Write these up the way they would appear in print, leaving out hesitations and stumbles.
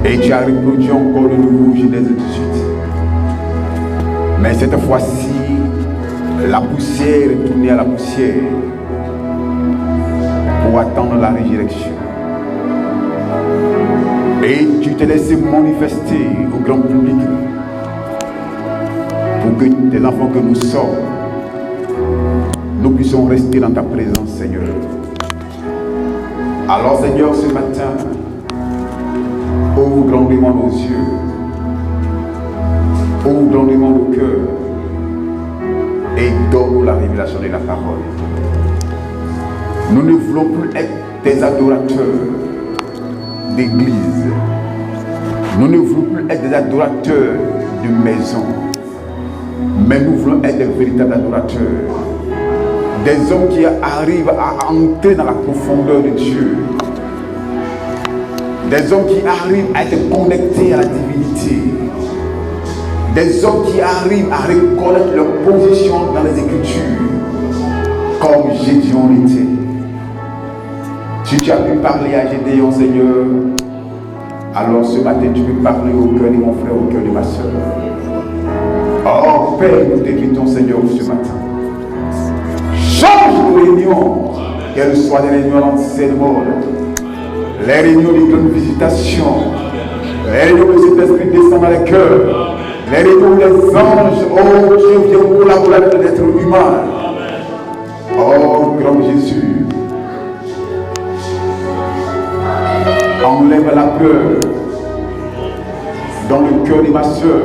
Et tu as reproduit encore de nouveau Genèse 18. Mais cette fois-ci, la poussière est tournée à la poussière pour attendre la résurrection. Et tu t'es laissé manifester au grand public pour que tes enfants que nous sommes, nous puissions rester dans ta présence, Seigneur. Alors, Seigneur, ce matin, ouvre grandement nos yeux, ouvre grandement nos cœurs et donne-nous la révélation de la parole. Nous ne voulons plus être des adorateurs d'église. Nous ne voulons plus être des adorateurs de maison, mais nous voulons être des véritables adorateurs. Des hommes qui arrivent à entrer dans la profondeur de Dieu. Des hommes qui arrivent à être connectés à la divinité. Des hommes qui arrivent à reconnaître leur position dans les Écritures, comme Gédéon l'était. Si tu as pu parler à Gédéon, Seigneur, alors ce matin tu peux parler au cœur de mon frère, au cœur de ma soeur. Père, nous t'invitons, Seigneur, ce matin. Change nos réunions, qu'elles soient des réunions d'enseignement, les réunions de grandes visitations, les réunions où cet esprit descend dans les cœurs, les réunions où les anges, oh Dieu, viennent collaborer avec l'être humain. Oh, grand Jésus, enlève la peur dans le cœur de ma soeur,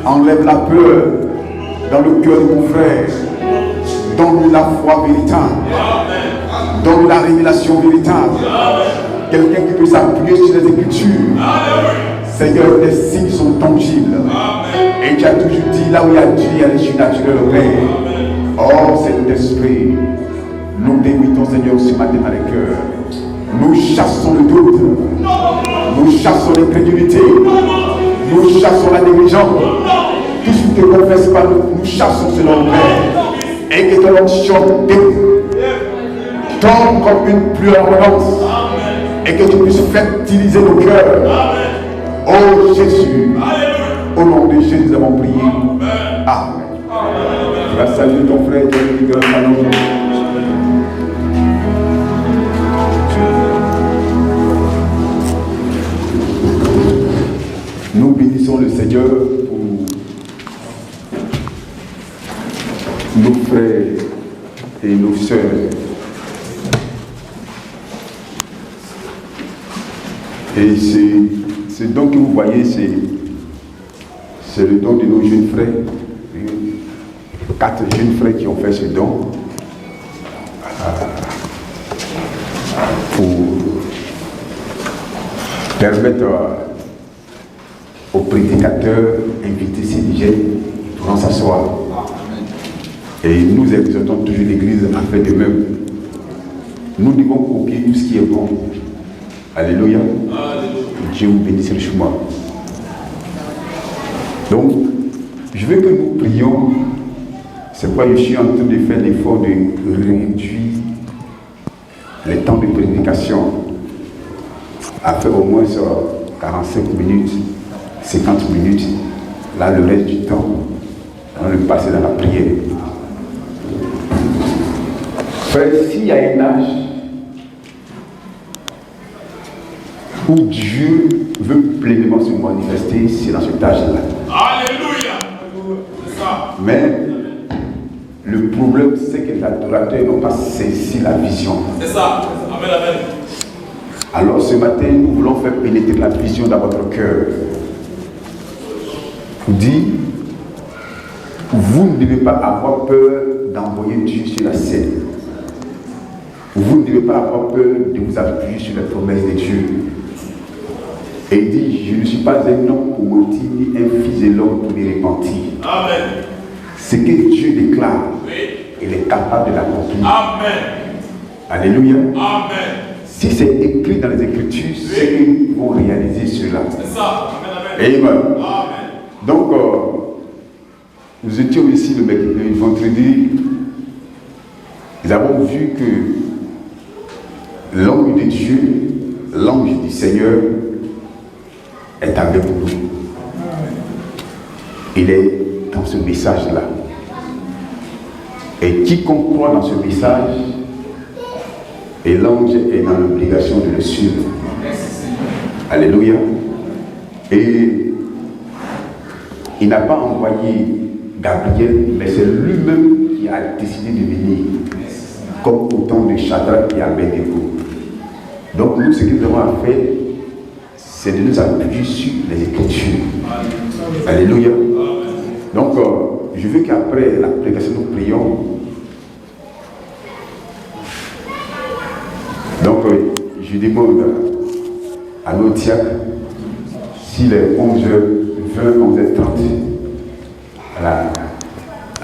enlève la peur dans le cœur de mon frère. Donne-lui la foi véritable. Donne-lui la révélation véritable. Quelqu'un qui peut s'appuyer sur les Écritures. Seigneur, tes signes sont tangibles. Et tu as toujours dit, là où il y a Dieu, il y a les surnaturels au Père. Oh, Saint-Esprit, nous t'invitons, Seigneur, ce matin dans les cœurs. Nous chassons le doute. Nous chassons l'incrédulité. Nous chassons la négligence. Tout ce qui ne te confesse pas, nous chassons cela au Père. Et que ton onction tombe comme une pluie en abondance. Et que tu puisses fertiliser nos cœurs. Oh Jésus, au nom de Jésus, nous avons prié. Amen. Tu vas saluer ton frère et te dire grâce à nous. Nous bénissons le Seigneur pour nos frères et nos sœurs. Et ce don que vous voyez, c'est le don de nos jeunes frères. 4 jeunes frères qui ont fait ce don pour permettre aux prédicateurs invités s'ils viennent pour s'asseoir. Et nous exhortons toujours l'Église à faire de même. Nous devons copier tout ce qui est bon. Alléluia. Dieu vous bénisse richement. Donc, je veux que nous prions. C'est pourquoi je suis en train de faire l'effort de réduire les temps de prédication à faire au moins 45 minutes, 50 minutes. Là, le reste du temps, on va le passer dans la prière. Frère, s'il y a un âge où Dieu veut pleinement se manifester, c'est dans cet âge-là. Alléluia. C'est ça. Mais le problème, c'est que les adorateurs n'ont pas saisi la vision. C'est ça. Amen, amen. Alors ce matin, nous voulons faire pénétrer la vision dans votre cœur. Vous dites, vous ne devez pas avoir peur d'envoyer Dieu sur la scène. Vous ne devez pas avoir peur de vous appuyer sur les promesses de Dieu. Et il dit, je ne suis pas un homme pour mentir, ni un fils de l'homme pour les repentir. Amen. Ce que Dieu déclare, Oui. il est capable de l'accomplir. Amen. Alléluia. Amen. Si c'est écrit dans les Écritures, c'est qu'ils vont réaliser cela. C'est ça. Amen, amen. Amen. Amen. Donc, nous étions ici le vendredi. Nous avons vu que l'ange de Dieu, l'ange du Seigneur, est avec nous. Il est dans ce message-là. Et quiconque croit dans ce message, et l'ange est dans l'obligation de le suivre. Alléluia. Et il n'a pas envoyé Gabriel, mais c'est lui-même qui a décidé de venir, comme au temps de Shadrach et Abednego. Donc nous, ce que nous devons faire, c'est de nous appuyer sur les Écritures. Alléluia. Donc, je veux qu'après la prédication, nous prions. Donc, je demande à nos diacres, s'il est 11h20, 11h30,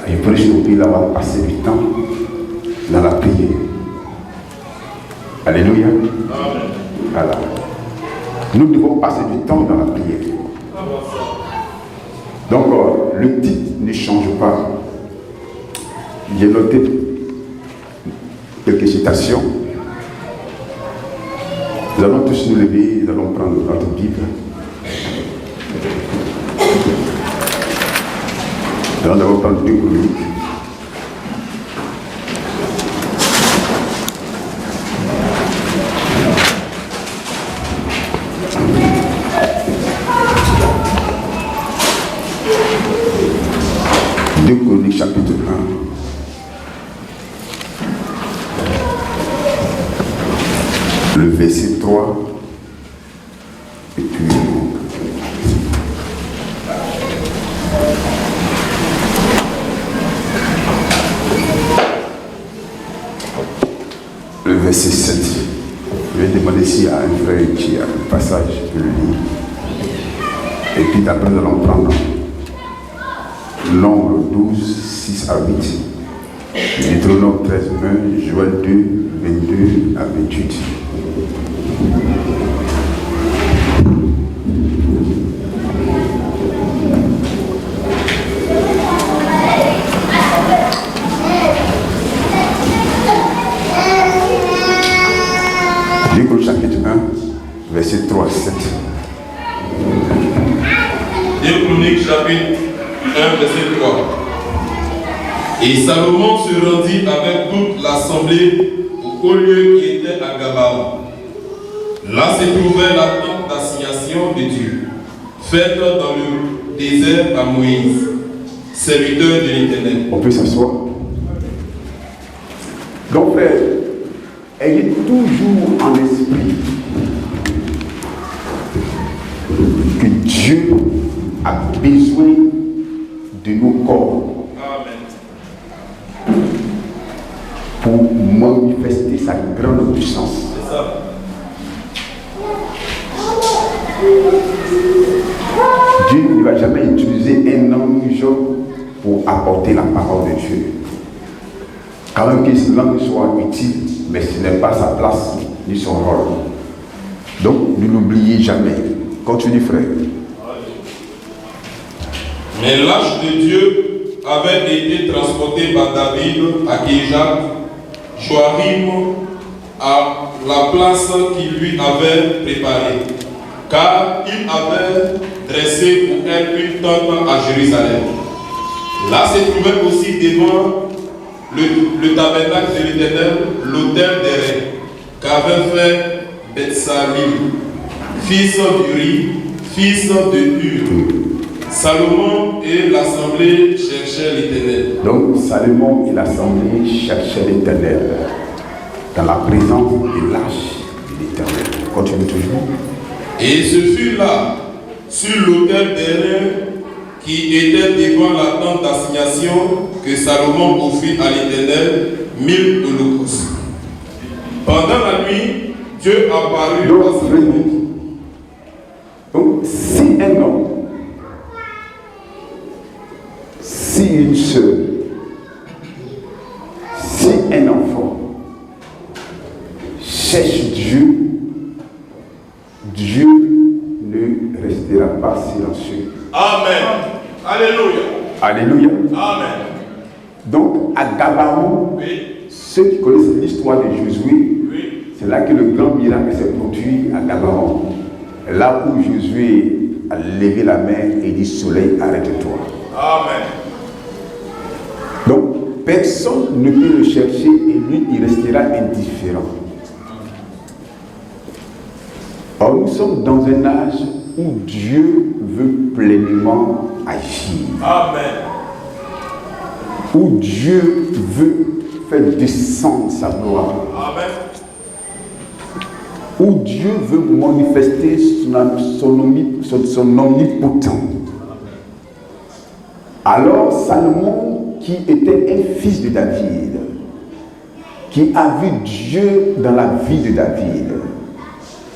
il pourrait choper là, on va passer du temps dans la prière. Alléluia. Voilà. Nous devons passer du temps dans la prière. Donc, le titre ne change pas. J'ai noté quelques citations. Nous allons tous nous lever, nous allons prendre notre Bible. Nous allons prendre 2 Chroniques. Chapitre 1, le verset 3, et puis le verset 7. Je vais demander s'il y a un frère qui a un passage, je le lis. Et puis après nous allons prendre Nombre 12, 6 à 8, Deutéronome 13, 1, Joël 2, 22 à 28. Luc chapitre 1, verset 3 à 7. Deux Chroniques chapitre 1, verset 3. Et Salomon se rendit avec toute l'assemblée au lieu qui était à Gabaon. Là se trouvait la tente d'assignation de Dieu, faite dans le désert à Moïse, serviteur de l'Éternel. On peut s'asseoir. Donc, frère, ayez toujours en esprit que Dieu a besoin de nos corps. Amen. Pour manifester sa grande puissance. C'est ça. Dieu ne va jamais utiliser un ange pour apporter la parole de Dieu. Quand même que cela soit utile, mais ce n'est pas sa place ni son rôle. Donc, ne l'oubliez jamais. Continue, frère. Mais l'arche de Dieu avait été transportée par David à Kéjat, Joarim, à la place qu'il lui avait préparée, car il avait dressé pour elle une tente à Jérusalem. Là se trouvait aussi devant le tabernacle de l'Éternel l'autel des reins qu'avait fait Betsalim, fils d'Uri, fils de Hur. Salomon et l'assemblée cherchaient l'Éternel. Donc, Salomon et l'assemblée cherchaient l'Éternel dans la présence de l'arche de l'Éternel. Continue toujours. Et ce fut là, sur l'autel des reins qui était devant la tente d'assignation, que Salomon offrit à l'Éternel 1000 holocaustes. Pendant la nuit, Dieu apparut à Salomon. Donc, si un homme, si une sœur, si un enfant cherche Dieu, Dieu ne restera pas silencieux. Amen. Alléluia. Alléluia. Amen. Donc, à Gabaon, Oui. ceux qui connaissent l'histoire de Josué, Oui. c'est là que le grand miracle s'est produit à Gabaon. Là où Josué a levé la main et dit: Soleil, arrête-toi. Amen. Donc, personne ne peut le chercher et lui, il restera indifférent. Or, nous sommes dans un âge où Dieu veut pleinement agir. Amen. Où Dieu veut faire descendre sa gloire. Amen. Où Dieu veut manifester son omnipotent. Alors, Salomon, qui était un fils de David, qui a vu Dieu dans la vie de David,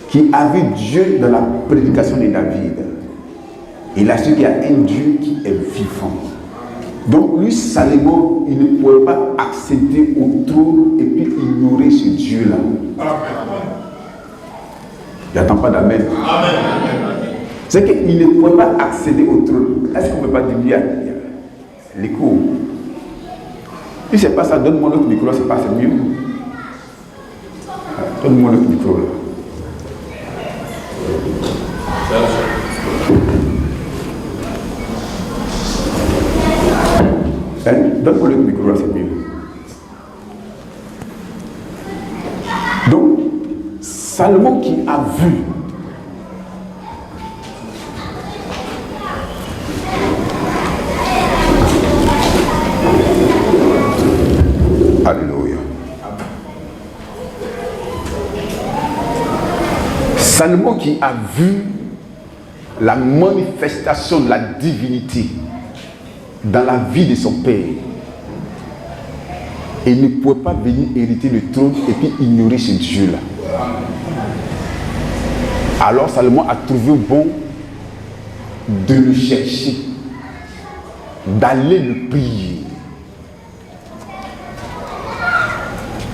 qui a vu Dieu dans la prédication de David, il a su qu'il y a un Dieu qui est vivant. Donc lui, Salomon, il ne pouvait pas accéder au trône et puis ignorer ce Dieu-là. Amen. J'attends pas d'amen. Amen. C'est qu'il ne pouvait pas accéder au trône. Est-ce qu'on ne peut pas dire l'écho? Si c'est pas ça, donne-moi l'autre micro, c'est pas, c'est mieux. Donne-moi l'autre micro là. Donne-moi le micro là, c'est mieux. Donc, Salomon qui a vu Alléluia. Salomon qui a vu la manifestation de la divinité dans la vie de son père. Et il ne pouvait pas venir hériter le trône et puis ignorer ce Dieu-là. Alors Salomon a trouvé bon de le chercher, d'aller le prier.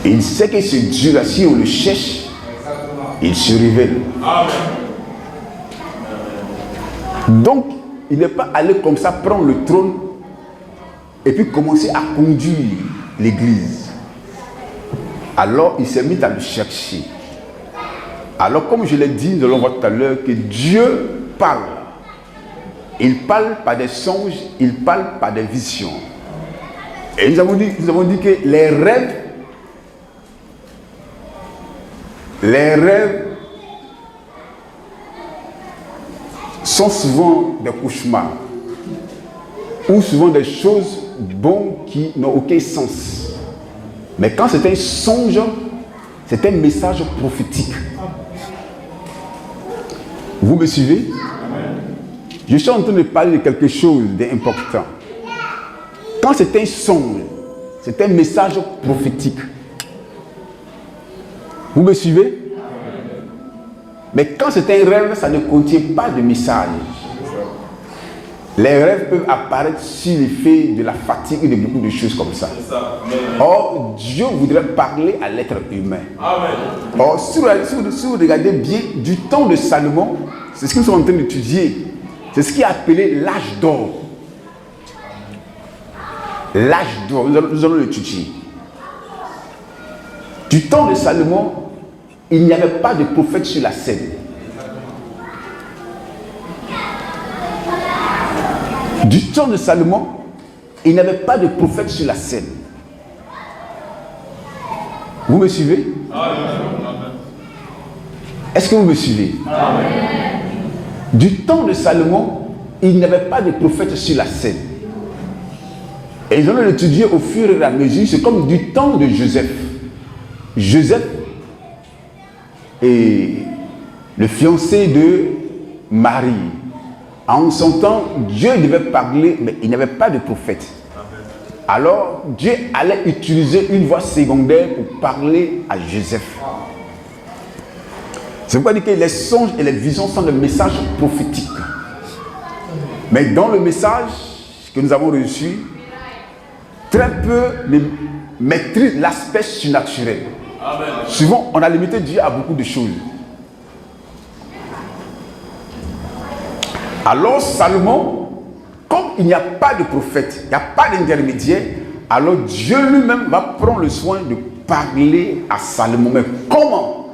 Et il sait que ce Dieu-là, si on le cherche, il se révèle. Donc, il n'est pas allé comme ça prendre le trône et puis commencer à conduire l'église. Alors, il s'est mis à le chercher. Alors, comme je l'ai dit, nous allons voir tout à l'heure que Dieu parle. Il parle par des songes, il parle par des visions. Et nous avons dit que les rêves sont souvent des cauchemars ou souvent des choses bonnes qui n'ont aucun sens. Mais quand c'est un songe, c'est un message prophétique. Vous me suivez? Je suis en train de parler de quelque chose d'important. Quand c'est un songe, c'est un message prophétique. Vous me suivez? Mais quand c'est un rêve, ça ne contient pas de message. Les rêves peuvent apparaître sur l'effet de la fatigue et de beaucoup de choses comme ça. Or, Dieu voudrait parler à l'être humain. Or, si vous regardez bien, du temps de Salomon, c'est ce que nous sommes en train d'étudier. C'est ce qui est appelé l'âge d'or. L'âge d'or, nous allons l'étudier. Du temps de Salomon, il n'y avait pas de prophète sur la scène. Du temps de Salomon, il n'y avait pas de prophète sur la scène. Vous me suivez? Est-ce que vous me suivez? Du temps de Salomon, il n'y avait pas de prophète sur la scène. Et ils ont l'étudié au fur et à mesure. C'est comme du temps de Joseph. Joseph est le fiancé de Marie. En son temps, Dieu devait parler, mais il n'y avait pas de prophète. Alors, Dieu allait utiliser une voix secondaire pour parler à Joseph. C'est pourquoi il dit que les songes et les visions sont des messages prophétiques. Mais dans le message que nous avons reçu, très peu maîtrisent l'aspect surnaturel. Amen. Souvent, on a limité Dieu à beaucoup de choses. Alors, Salomon, comme il n'y a pas de prophète, il n'y a pas d'intermédiaire, alors Dieu lui-même va prendre le soin de parler à Salomon. Mais comment?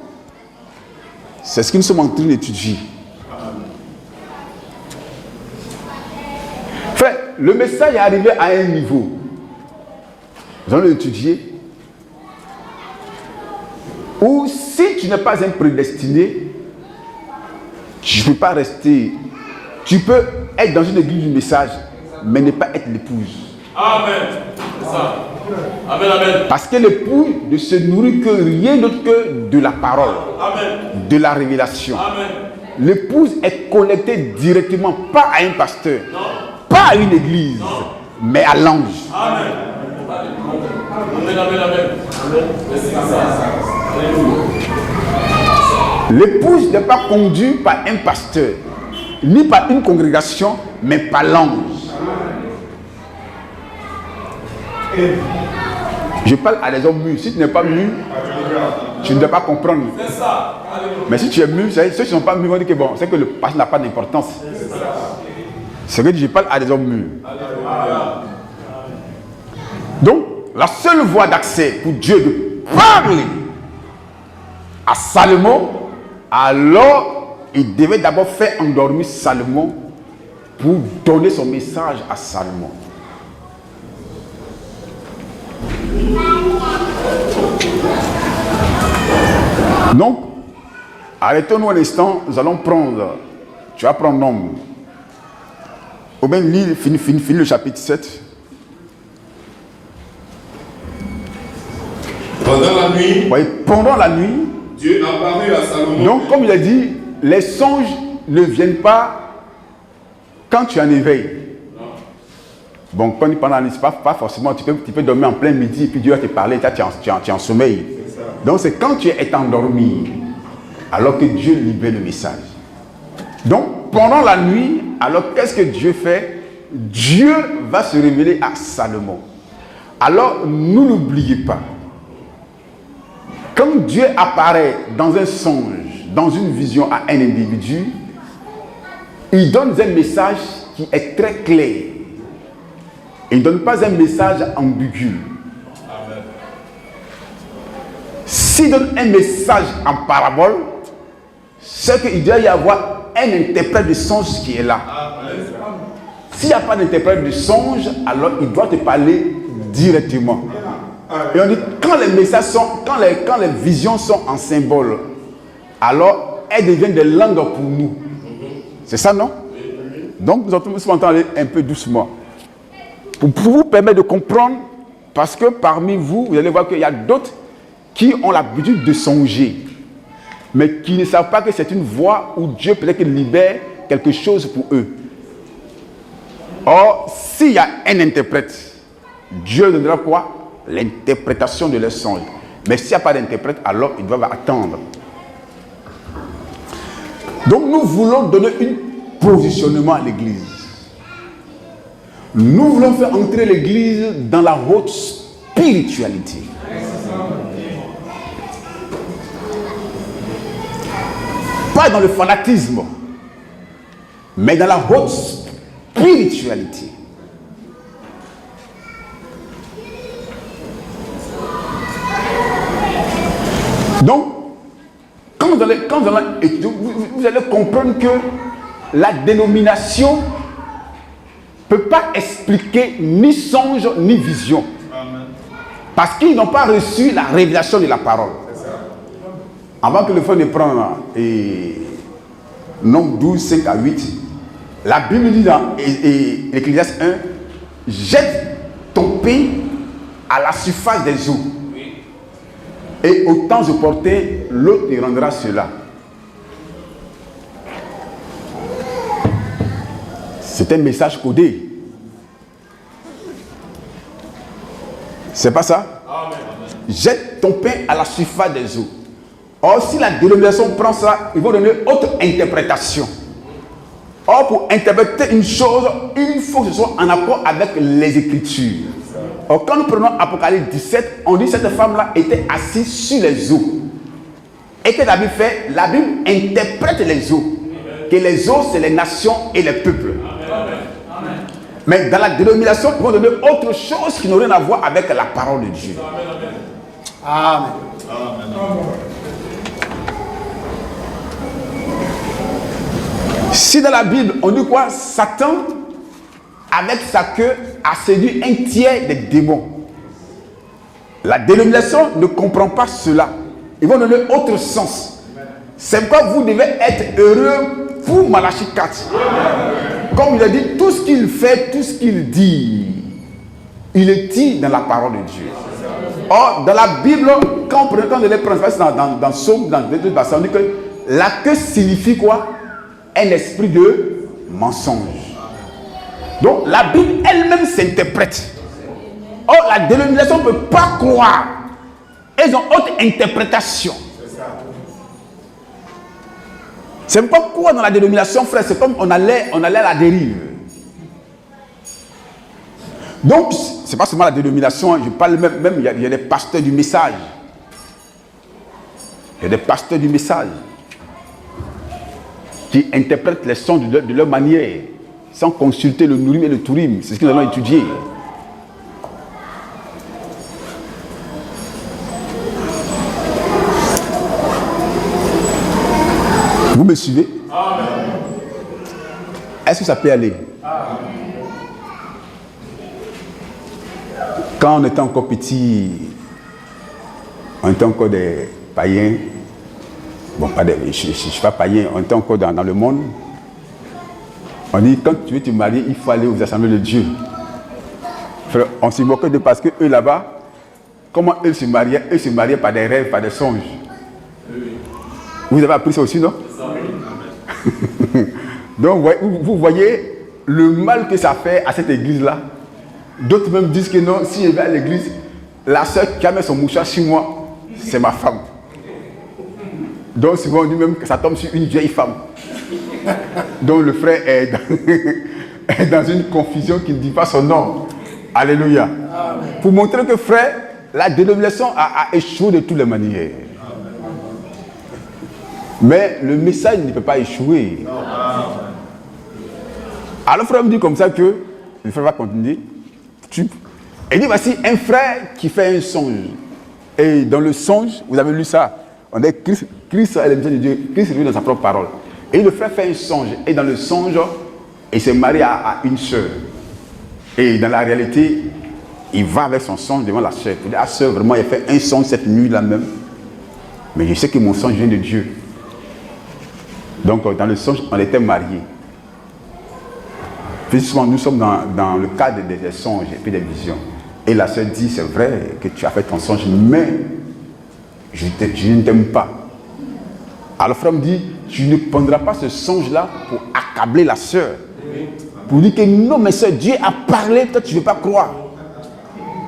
C'est ce que nous sommes en train d'étudier. Enfin, le message est arrivé à un niveau. Nous allons l'étudier. Ou si tu n'es pas un prédestiné, tu ne peux pas rester. Tu peux être dans une église du message, mais ne pas être l'épouse. Amen. C'est ça. Amen, amen. Parce que l'épouse ne se nourrit que rien d'autre que de la parole. Amen. De la révélation. Amen. L'épouse est connectée directement, pas à un pasteur, non. Pas à une église, non. Mais à l'ange. Amen. Amen, amen, amen. L'épouse n'est pas conduite par un pasteur, ni par une congrégation, mais par l'ange. Je parle à des hommes mûrs. Si tu n'es pas mûr, tu ne dois pas comprendre. C'est ça. Mais si tu es mûr, ceux qui ne sont pas mûrs vont dire que bon, c'est que le pasteur n'a pas d'importance. C'est vrai que je parle à des hommes mûrs. Donc, la seule voie d'accès pour Dieu de parler à Salomon, alors il devait d'abord faire endormir Salomon pour donner son message à Salomon. Donc, arrêtons-nous un instant, nous allons prendre, tu vas prendre Nombre. Ou bien finis le chapitre 7. Pendant la nuit, Oui, pendant la nuit, Dieu apparut à Salomon. donc comme il a dit, les songes ne viennent pas quand tu es en éveil. Bon, pendant la nuit, pas forcément, tu peux dormir en plein midi et puis Dieu va te parler, tu es en sommeil. Donc c'est quand tu es endormi, alors que Dieu libère le message. Donc pendant la nuit, alors qu'est-ce que Dieu fait? Dieu va se révéler à Salomon. Alors ne l'oubliez pas. Quand Dieu apparaît dans un songe, dans une vision à un individu, il donne un message qui est très clair. Il ne donne pas un message ambigu. Amen. S'il donne un message en parabole, c'est qu'il doit y avoir un interprète de songe qui est là. S'il n'y a pas d'interprète de songe, alors il doit te parler directement. Et on dit, quand les messages sont, quand les visions sont en symbole, alors elles deviennent des langues pour nous. C'est ça, non? Donc nous entendons aller un peu doucement. Pour vous permettre de comprendre, parce que parmi vous, vous allez voir qu'il y a d'autres qui ont l'habitude de songer, mais qui ne savent pas que c'est une voie où Dieu peut-être libère quelque chose pour eux. Or, s'il y a un interprète, Dieu donnera quoi? L'interprétation de leur songe. Mais s'il n'y a pas d'interprète, alors ils doivent attendre. Donc nous voulons donner un positionnement à l'Église. Nous voulons faire entrer l'Église dans la haute spiritualité. Pas dans le fanatisme, mais dans la haute spiritualité. Donc, quand vous allez étudier, vous allez comprendre que la dénomination ne peut pas expliquer ni songe ni vision. Amen. Parce qu'ils n'ont pas reçu la révélation de la parole. Avant que le frère ne prenne Nombre 12, 5 à 8, la Bible dit dans Ecclésiaste 1, jette ton pain à la surface des eaux. Oui. Et au temps opportun, l'eau te rendra cela. C'est un message codé. C'est pas ça? Amen. Jette ton pain à la surface des eaux. Or, si la dénomination prend ça, ils vont donner autre interprétation. Or, pour interpréter une chose, il faut que ce soit en accord avec les Écritures. Or, quand nous prenons Apocalypse 17, on dit que cette femme-là était assise sur les eaux. Et que la Bible fait? La Bible interprète les eaux. Que les eaux, c'est les nations et les peuples. Amen. Mais dans la dénomination, ils vont donner autre chose qui n'a rien à voir avec la parole de Dieu. Amen. Amen. Si dans la Bible, on dit quoi? Satan, avec sa queue, a séduit un tiers des démons. La dénomination ne comprend pas cela. Ils vont donner autre sens. C'est pourquoi vous devez être heureux pour Malachie 4. Comme il a dit, tout ce qu'il fait, tout ce qu'il dit, il est dit dans la parole de Dieu. Or, dans la Bible, quand on les prend dans Somme, dans les deux versets, on dit que la queue signifie quoi? Un esprit de mensonge. Donc la Bible elle-même s'interprète. Or la dénomination ne peut pas croire. Ils ont autre interprétation. C'est pas quoi dans la dénomination, frère, c'est comme on allait à la dérive. Donc c'est pas seulement la dénomination, je parle même il y a des pasteurs du message. Il y a des pasteurs du message qui interprètent les sons de leur manière, sans consulter le Nourim et le Tourim. C'est ce que nous allons étudier. Vous me suivez? Amen. Est-ce que ça peut aller? Amen. Quand on était encore petit, on était encore des païens. Bon, pas des, je ne suis pas païen, on était encore dans le monde. On dit, quand tu veux te marier, il faut aller aux assemblées de Dieu. Frère, on se moquait de parce que eux là-bas, comment eux se mariaient par des rêves, par des songes. Vous avez appris ça aussi, non? Donc, vous voyez le mal que ça fait à cette église-là. D'autres même disent que non, si je vais à l'église, la soeur qui a mis son mouchoir sur moi, c'est ma femme. Donc, souvent, on dit même que ça tombe sur une vieille femme. Donc, le frère est dans une confusion qui ne dit pas son nom. Alléluia. Amen. Pour montrer que, frère, la dénomination a échoué de toutes les manières. Mais le message ne peut pas échouer. Alors, le frère me dit comme ça que, le frère va continuer. Il dit, voici un frère qui fait un songe. Et dans le songe, vous avez lu ça, on est Christ est le Dieu de Dieu, Christ est dans sa propre parole. Et le frère fait un songe. Et dans le songe, il se marie à une sœur. Et dans la réalité, il va avec son songe devant la sœur. Il dit, ah sœur, vraiment, il a fait un songe cette nuit-là même. Mais je sais que mon songe vient de Dieu. Donc, dans le songe, on était mariés. Puis souvent, nous sommes dans le cadre des songes et puis des visions. Et la sœur dit, c'est vrai que tu as fait ton songe, mais je ne t'aime pas. Alors, le frère me dit, tu ne prendras pas ce songe-là pour accabler la sœur. Pour dire que non, mais sœur, Dieu a parlé, toi tu ne veux pas croire.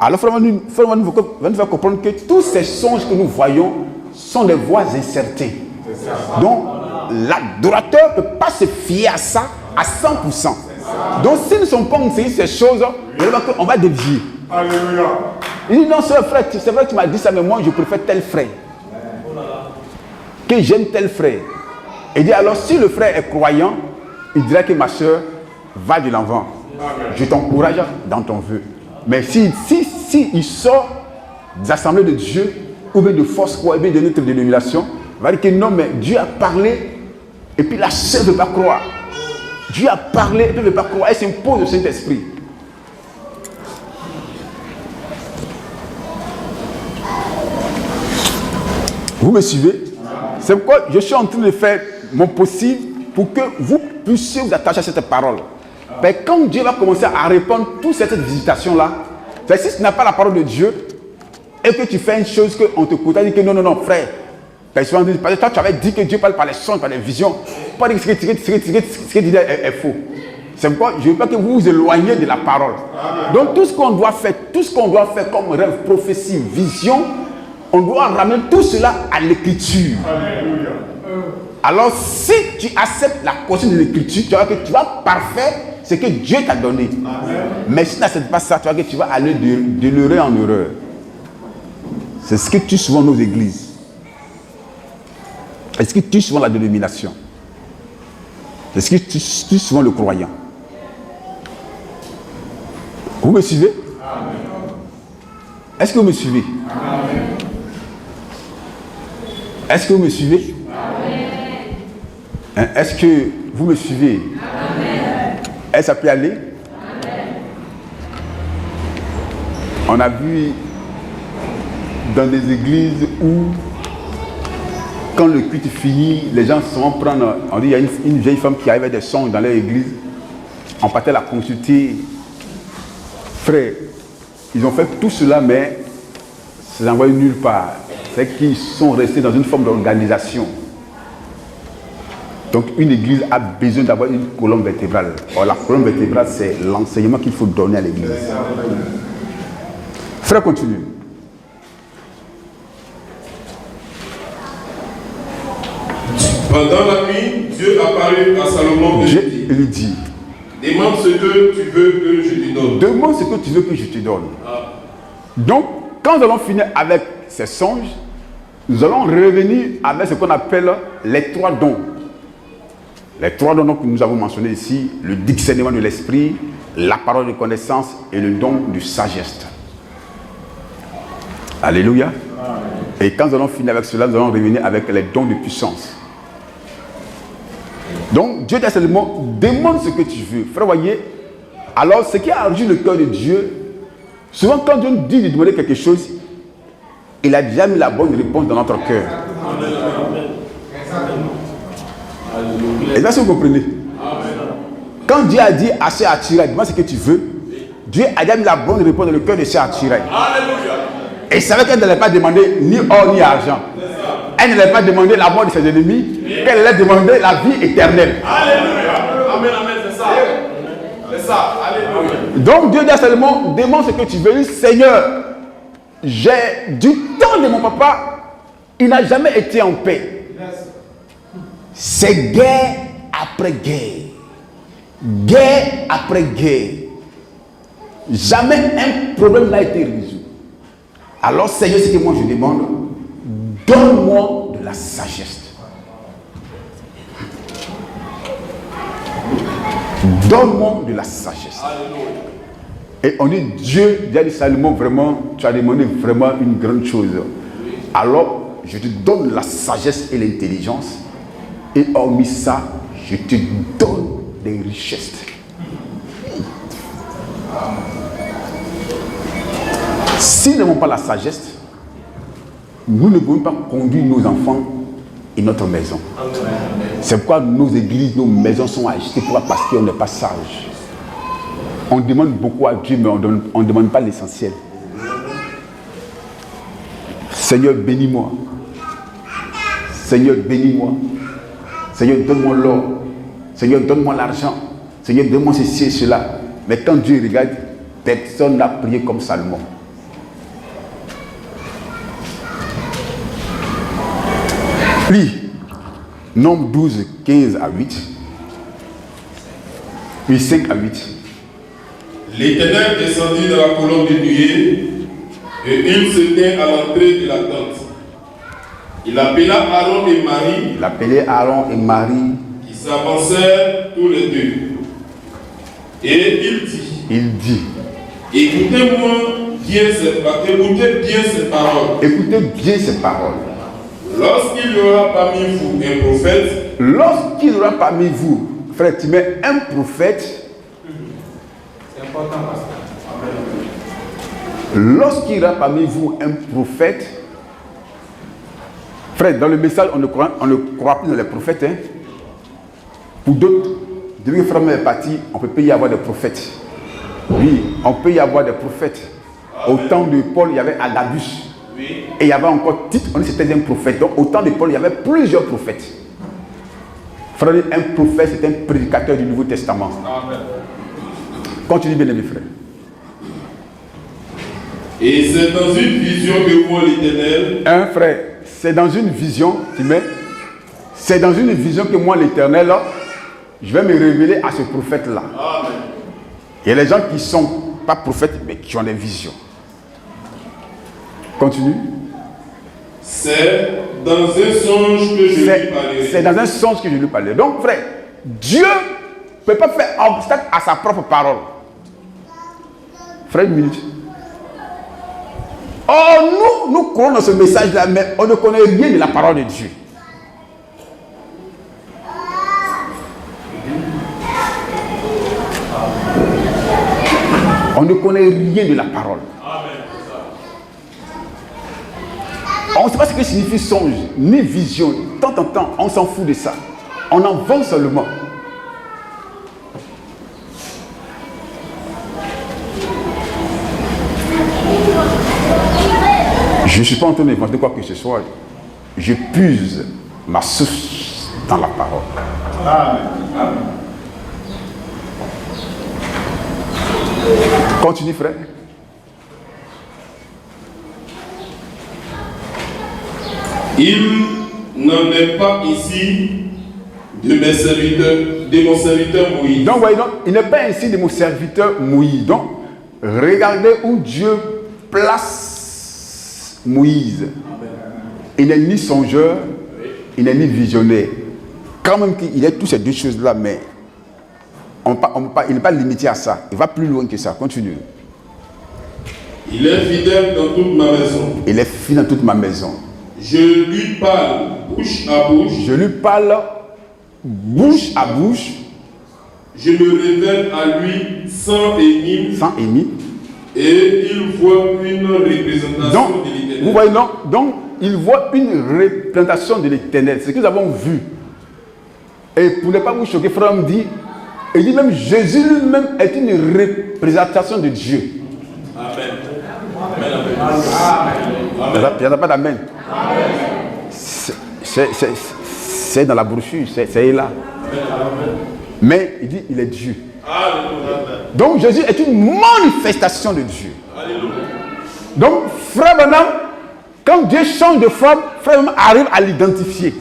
Alors, frère, nous faire comprendre que tous ces songes que nous voyons sont des voies incertaines. Donc, l'adorateur ne peut pas se fier à ça à 100%. Donc, si nous ne sommes pas enseignés ces choses, on va dévier. Alléluia. Il dit, non, frère, c'est vrai que tu m'as dit ça, mais moi, je préfère tel frère. Que j'aime tel frère. Il dit, alors, si le frère est croyant, il dirait que ma soeur va de l'avant. Je t'encourage dans ton vœu. Mais si il sort des assemblées de Dieu, ou bien de force quoi, ou bien de notre dénomination, il va dire que non, mais Dieu a parlé, et puis la soeur ne veut pas croire. Dieu a parlé, et puis elle ne veut pas croire. Elle s'impose au Saint-Esprit. Vous me suivez? C'est pourquoi je suis en train de faire mon possible pour que vous puissiez vous attacher à cette parole. Mais quand Dieu va commencer à répondre toute cette visitation-là, si ce n'est pas la parole de Dieu, et que tu fais une chose qu'on te coûte, dit que non, frère, parce que toi tu avais dit que Dieu parle par les songes, par les visions, pas dire que ce que tu dis est faux. C'est pourquoi je ne veux pas que vous vous éloigniez de la parole. Donc tout ce qu'on doit faire comme rêve, prophétie, vision, on doit ramener tout cela à l'écriture. Alors si tu acceptes la caution de l'écriture, tu vois que tu vas parfaire ce que Dieu t'a donné. Mais si tu n'acceptes pas ça, tu vois que tu vas aller de l'erreur en erreur. C'est ce que tue souvent nos églises. C'est ce qui tue souvent la dénomination. C'est ce qui tue souvent le croyant. Vous me suivez? Est-ce que vous me suivez? Est-ce que vous me suivez? Hein, est-ce que vous me suivez? Est-ce que ça peut aller? On a vu dans des églises où quand le culte finit, les gens se vont prendre, on dit il y a une vieille femme qui arrive avec des songes dans leur église, on partait la consulter. Frère, ils ont fait tout cela, mais ça n'envoie nulle part. C'est qu'ils sont restés dans une forme d'organisation. Donc une église a besoin d'avoir une colonne vertébrale. Or la colonne vertébrale, c'est l'enseignement qu'il faut donner à l'église. Frère, continue. Pendant la nuit, Dieu apparut à Salomon et lui dit, demande ce que tu veux que je te donne. Demande ce que tu veux que je te donne. Donc, quand nous allons finir avec ces songes, nous allons revenir avec ce qu'on appelle les 3 dons. Les 3 dons que nous avons mentionnés ici, le discernement de l'esprit, la parole de connaissance et le don de sagesse. Alléluia. Et quand nous allons finir avec cela, nous allons revenir avec les dons de puissance. Donc, Dieu t'a seulement demande ce que tu veux. Frère, voyez, alors ce qui a arrangé le cœur de Dieu, Souvent, quand Dieu nous dit de demander quelque chose, il a déjà mis la bonne réponse dans notre cœur. Et là, si vous comprenez, quand Dieu a dit à Sœur Attirai, dis-moi ce que tu veux, Dieu a déjà mis la bonne réponse dans le cœur de Sœur Attirai. Et il savait qu'elle n'allait pas demander ni or ni argent. Elle n'allait pas demander la mort de ses ennemis, qu'elle allait demander la vie éternelle. Alléluia. Amen, amen, c'est ça. C'est ça. Alléluia. Donc Dieu dit seulement, demande ce que tu veux. Seigneur, j'ai du temps de mon papa, il n'a jamais été en paix. C'est guerre après guerre. Guerre après guerre. Jamais un problème n'a été résolu. Alors Seigneur, ce que moi je demande, donne-moi de la sagesse. Donne-moi de la sagesse. Et on dit, Dieu, il a dit Salomon, vraiment, tu as demandé vraiment une grande chose. Alors, je te donne la sagesse et l'intelligence. Et hormis ça, je te donne des richesses. Si nous n'avons pas la sagesse, nous ne pouvons pas conduire nos enfants et notre maison. C'est pourquoi nos églises, nos maisons sont achetées parce qu'on n'est pas sage. On demande beaucoup à Dieu, mais on ne demande pas l'essentiel. Seigneur, bénis-moi. Seigneur, bénis-moi. Seigneur, donne-moi l'or. Seigneur, donne-moi l'argent. Seigneur, donne-moi ceci et cela. Mais quand Dieu regarde, personne n'a prié comme Salomon. Lis Nombre 12, 15 à 8. Puis 5 à 8. L'Éternel descendit dans la colonne de nuée et il se tint à l'entrée de la tente. Il appela Aaron et Marie. Il appelait Aaron et Marie. Qui s'avancèrent tous les deux. Et il dit. Écoutez-moi bien ces paroles. Écoutez bien ces paroles. Lorsqu'il y aura parmi vous un prophète. Lorsqu'il y aura parmi vous, frère, tu mets un prophète. C'est important, pasteur. Lorsqu'il y aura parmi vous un prophète, frère, dans le message, on ne croit plus dans les prophètes. Hein. Pour d'autres, depuis que frère est parti, on peut pas y avoir des prophètes. Oui, on peut y avoir des prophètes. Au temps de Paul, il y avait Agabus. Oui. Et il y avait encore Tite, on dit que c'était un prophète. Donc au temps de Paul, il y avait plusieurs prophètes. Frère, un prophète, c'est un prédicateur du Nouveau Testament. Amen. Continue bien, mes frères. Et c'est dans une vision que voit l'Éternel. Un frère, c'est dans une vision, tu mets, c'est dans une vision que moi, l'Éternel, je vais me révéler à ce prophète-là. Amen. Il y a les gens qui ne sont pas prophètes, mais qui ont des visions. Continue. C'est dans un songe que je lui parlerai. C'est dans un songe que je lui parlais. Donc, frère, Dieu ne peut pas faire obstacle à sa propre parole. Frère, une minute. Oh, nous croyons dans ce message-là, mais on ne connaît rien de la parole de Dieu. On ne connaît rien de la parole. On ne sait pas ce que signifie songe, ni vision. De temps en temps, on s'en fout de ça. On en vend seulement. Je ne suis pas en train d'inventer quoi que ce soit. Je puise ma source dans la parole. Amen. Continue, frère. Il n'en est pas ici de mon serviteur Moïse. Donc, voyez, donc, il n'est pas ainsi de mon serviteur Moïse. Donc, regardez où Dieu place Moïse. Il n'est ni songeur, il n'est ni visionnaire. Quand même qu'il ait toutes ces deux choses-là, mais il n'est pas limité à ça. Il va plus loin que ça. Continue. Il est fidèle dans toute ma maison. Il est fidèle dans toute ma maison. Je lui parle bouche à bouche. Je lui parle bouche à bouche. Je me révèle à lui sans énigme. Sans énigme. Et il voit une représentation Donc, de l'Éternel. vous voyez, non? Donc, il voit une représentation de l'Éternel. C'est ce que nous avons vu. Et pour ne pas vous choquer, frère me dit, il dit même Jésus lui-même est une représentation de Dieu. Amen. Amen. Amen. Il n'y a pas d'amen. C'est dans la brochure, c'est là. Mais il dit, il est Dieu. Donc Jésus est une manifestation de Dieu. Donc frère Branham, quand Dieu change de forme, frère Branham arrive à l'identifier.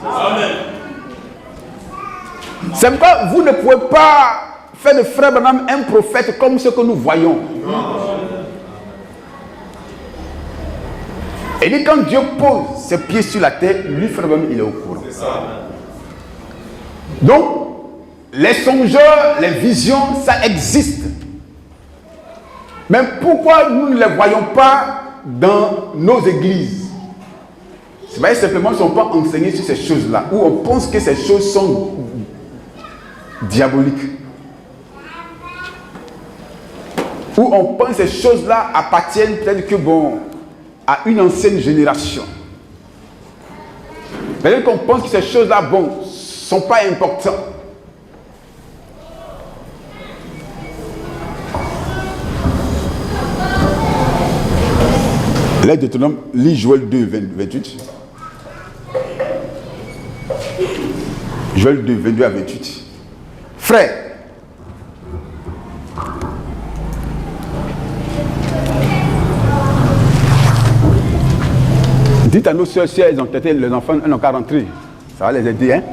C'est pourquoi vous ne pouvez pas faire de frère Branham un prophète comme ce que nous voyons. Et dit quand Dieu pose ses pieds sur la terre, lui frère Branham il est au courant. Donc les songeurs, les visions, ça existe. Mais pourquoi nous ne les voyons pas dans nos églises? C'est pas simplement qu'ils ne sont pas enseignés sur ces choses-là, où on pense que ces choses sont diaboliques. Où on pense que ces choses-là appartiennent peut-être que bon, à une ancienne génération. Peut-être qu'on pense que ces choses-là, bon, ne sont pas importantes. Là, Deutéronome, lis Joël 2, 28. Joël 2, 22 à 28. Frère, dites à nos soeurs, si elles ont été, les enfants, elles n'ont qu'à rentrer. Ça va les aider, hein?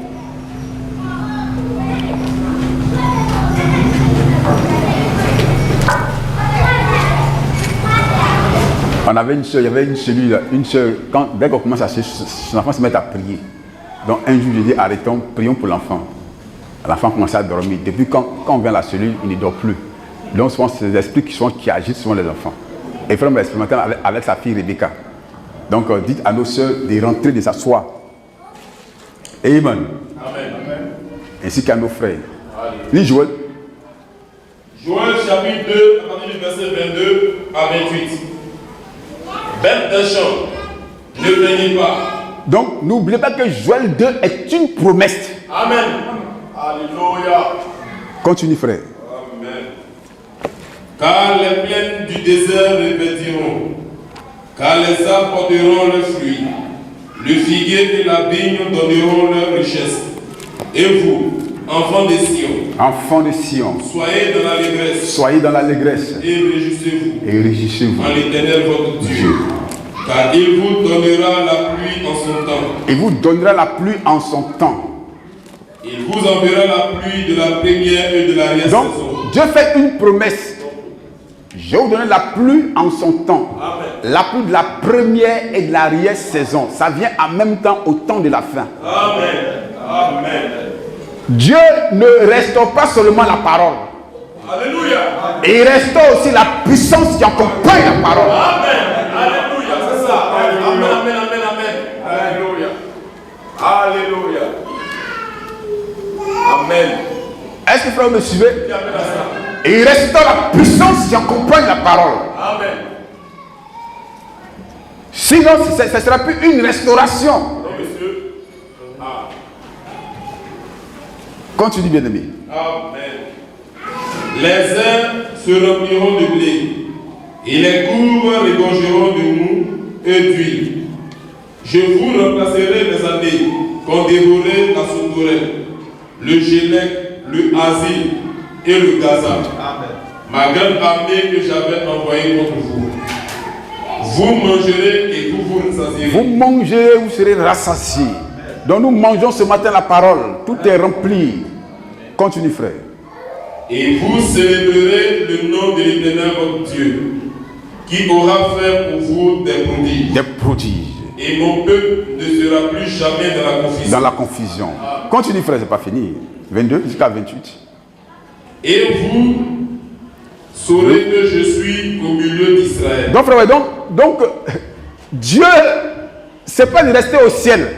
On avait une soeur, il y avait une cellule, une soeur, dès qu'on commence à son enfant se met à prier. Donc un jour, j'ai dit, arrêtons, prions pour l'enfant. L'enfant commençait à dormir. Depuis quand on vient à la cellule, il ne dort plus. Donc souvent, c'est les esprits qui agissent souvent les enfants. Et frère m'a expérimenté avec sa fille Rebecca. Donc dites à nos soeurs de rentrer, de s'asseoir. Amen. Amen. Ainsi qu'à nos frères. Lis Joël. Joël chapitre 2, à partir du verset 22 à 28. Bête d'un champ, ne craignez pas. Donc, n'oubliez pas que Joël 2 est une promesse. Amen. Alléluia. Continue, frère. Amen. Car les plaines du désert répétiront, car les arbres porteront leurs fruits, le figuier et la vigne donneront leur richesse. Et vous, enfants de Sion, soyez dans l'allégresse. Soyez dans l'allégresse. Et réjouissez-vous. Et réjouissez-vous. En l'Éternel votre Dieu. Car il vous donnera la pluie en son temps. Il vous donnera la pluie en son temps. Il vous enverra la pluie de la première et de l'arrière-saison. Donc, Dieu fait une promesse. Je vais vous donner la pluie en son temps. Amen. La pluie de la première et de l'arrière-saison. Ça vient en même temps au temps de la fin. Amen. Amen. Dieu ne restaure pas seulement la parole. Alléluia. Et il restaure aussi la puissance qui accompagne la parole. Amen. Alléluia. C'est ça. Amen. Amen. Amen. Amen. Alléluia. Alléluia. Amen. Est-ce que frère vous me suivez? Amen à ça. Et il restaure la puissance qui accompagne la parole. Amen. Sinon, ce ne sera plus une restauration. Non, monsieur. Ah. Continue, bien-aimé. Amen. Les airs se rempliront de blé, et les courbes regorgeront de mou et d'huile. Je vous remplacerai les années qu'ont dévoré la sauterelle, le gélec, le asile et le gazan. Ma grande armée que j'avais envoyée contre vous. Vous mangerez et vous vous rassasierez. Vous mangez, vous serez rassasiés. Donc nous mangeons ce matin la parole. Tout est rempli. Continue, frère. Et vous célébrerez le nom de l'Éternel votre Dieu, qui aura fait pour vous des prodiges. Des prodiges. Et mon peuple ne sera plus jamais dans la confusion. Dans la confusion. Continue, frère, c'est pas fini. 22 jusqu'à 28. Et vous saurez que je suis au milieu d'Israël. Donc, frère, donc Dieu, c'est pas de rester au ciel.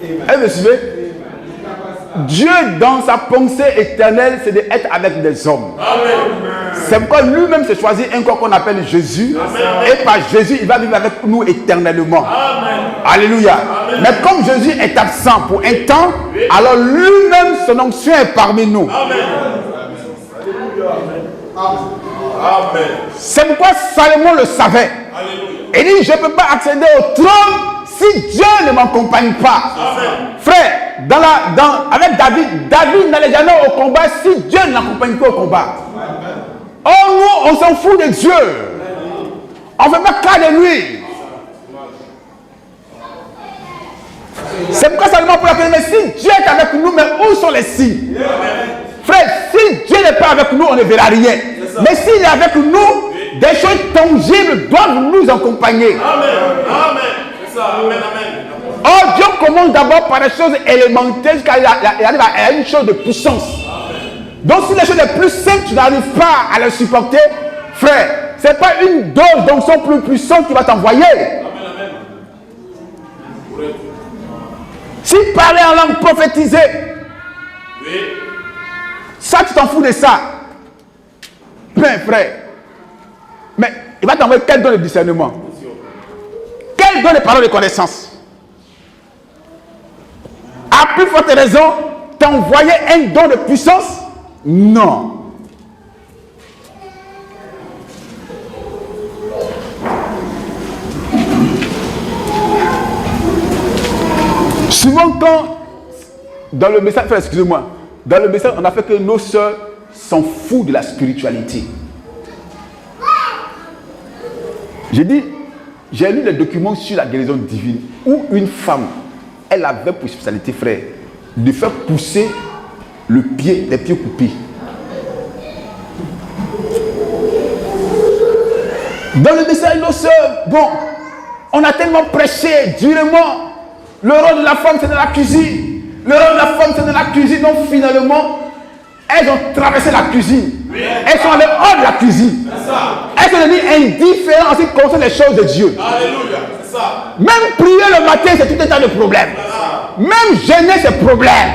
Vous me suivez? Dieu, dans sa pensée éternelle, c'est d'être avec des hommes. Amen. C'est pourquoi lui-même s'est choisi un corps qu'on appelle Jésus. Amen. Et par Jésus, il va vivre avec nous éternellement. Amen. Alléluia. Amen. Mais comme Jésus est absent pour un temps, alors lui-même, son onction est parmi nous. Amen. Amen. C'est pourquoi Salomon le savait. Alléluia. Il dit, je ne peux pas accéder au trône si Dieu ne m'accompagne pas. Amen. Frère, avec David n'allait jamais au combat si Dieu ne l'accompagne pas au combat. Amen. Oh, nous, on s'en fout de Dieu. On ne fait pas cas de lui. C'est pourquoi Salomon peut l'appeler, mais si Dieu est avec nous, mais où sont les signes? Frère, si Dieu n'est pas avec nous, on ne verra rien. Mais s'il est avec nous, des choses tangibles doivent nous accompagner. Amen. Amen. C'est ça. Amen. Amen. Oh, Dieu commence d'abord par des choses élémentaires jusqu'à arrive à une chose de puissance. Amen. Donc si les choses les plus simples, tu n'arrives pas à les supporter, frère, ce n'est pas une dose d'onction plus puissante qui va t'envoyer. Amen. Si parler en langue prophétisée, oui. Ça tu t'en fous de ça. Mais frère, mais il va t'envoyer quel don de discernement? Quel don de parole de connaissance? À plus forte raison, t'envoyer un don de puissance? Non. Souvent quand, dans le message, excusez-moi, dans le message, on a fait que nos sœurs s'en foutent de la spiritualité. J'ai dit, j'ai lu les documents sur la guérison divine où une femme, elle avait pour spécialité, frère, de faire pousser les pieds coupés. Dans le message, nos sœurs, bon, on a tellement prêché durement. Le rôle de la femme, c'est dans la cuisine. Le rôle de la femme, c'est dans la cuisine. Donc finalement, elles ont traversé la cuisine. Oui. Elles sont allées hors de la cuisine. Elles sont devenues indifférentes en ce qui concerne les choses de Dieu. Alléluia. C'est ça. Même prier le matin, c'est tout un tas de problèmes. Même jeûner, c'est problème.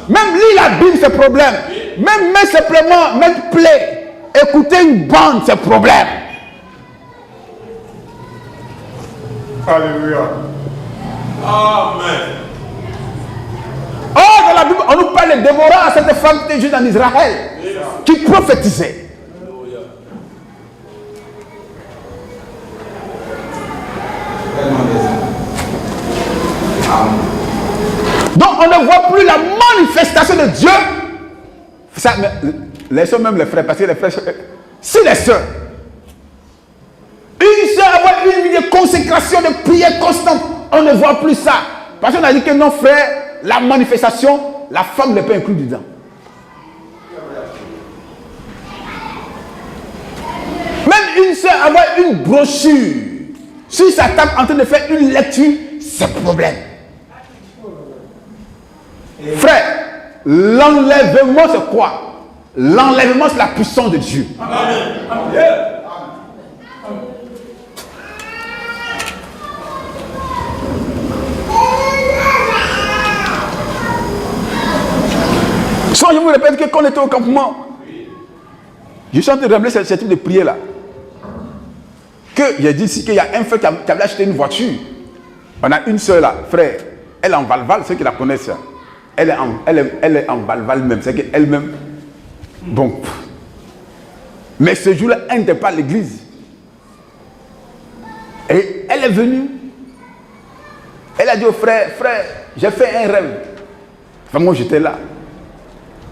Même lire la Bible, c'est problème. Oui. Même mettre simplement, même play, écouter une bande, c'est problème. Alléluia. Amen. Oh, dans la Bible, on nous parle de Déborah, à cette femme qui était juste en Israël, qui prophétisait. Donc, on ne voit plus la manifestation de Dieu. Ça, les soeurs, même les frères, parce que les frères, si les soeurs, une soeur avoir une vie de consécration, de prière constante, on ne voit plus ça. Parce qu'on a dit que non, frère, la manifestation, la femme n'est pas inclue dedans. Même une soeur avoir une brochure sur sa table en train de faire une lecture, c'est problème. Frère, l'enlèvement c'est quoi? L'enlèvement c'est la puissance de Dieu. Amen. Soit je vous répète que quand on était au campement, je suis en train de ramener ce type de prière là. Que j'ai dit ici qu'il y a un frère qui avait acheté une voiture. On a une soeur là, frère, elle est en Valval, ceux qui la connaissent. Elle est en Valval même, c'est qu'elle-même. Bon. Mais ce jour-là, elle n'était pas à l'église. Et elle est venue. Elle a dit au frère, j'ai fait un rêve. Enfin, moi j'étais là.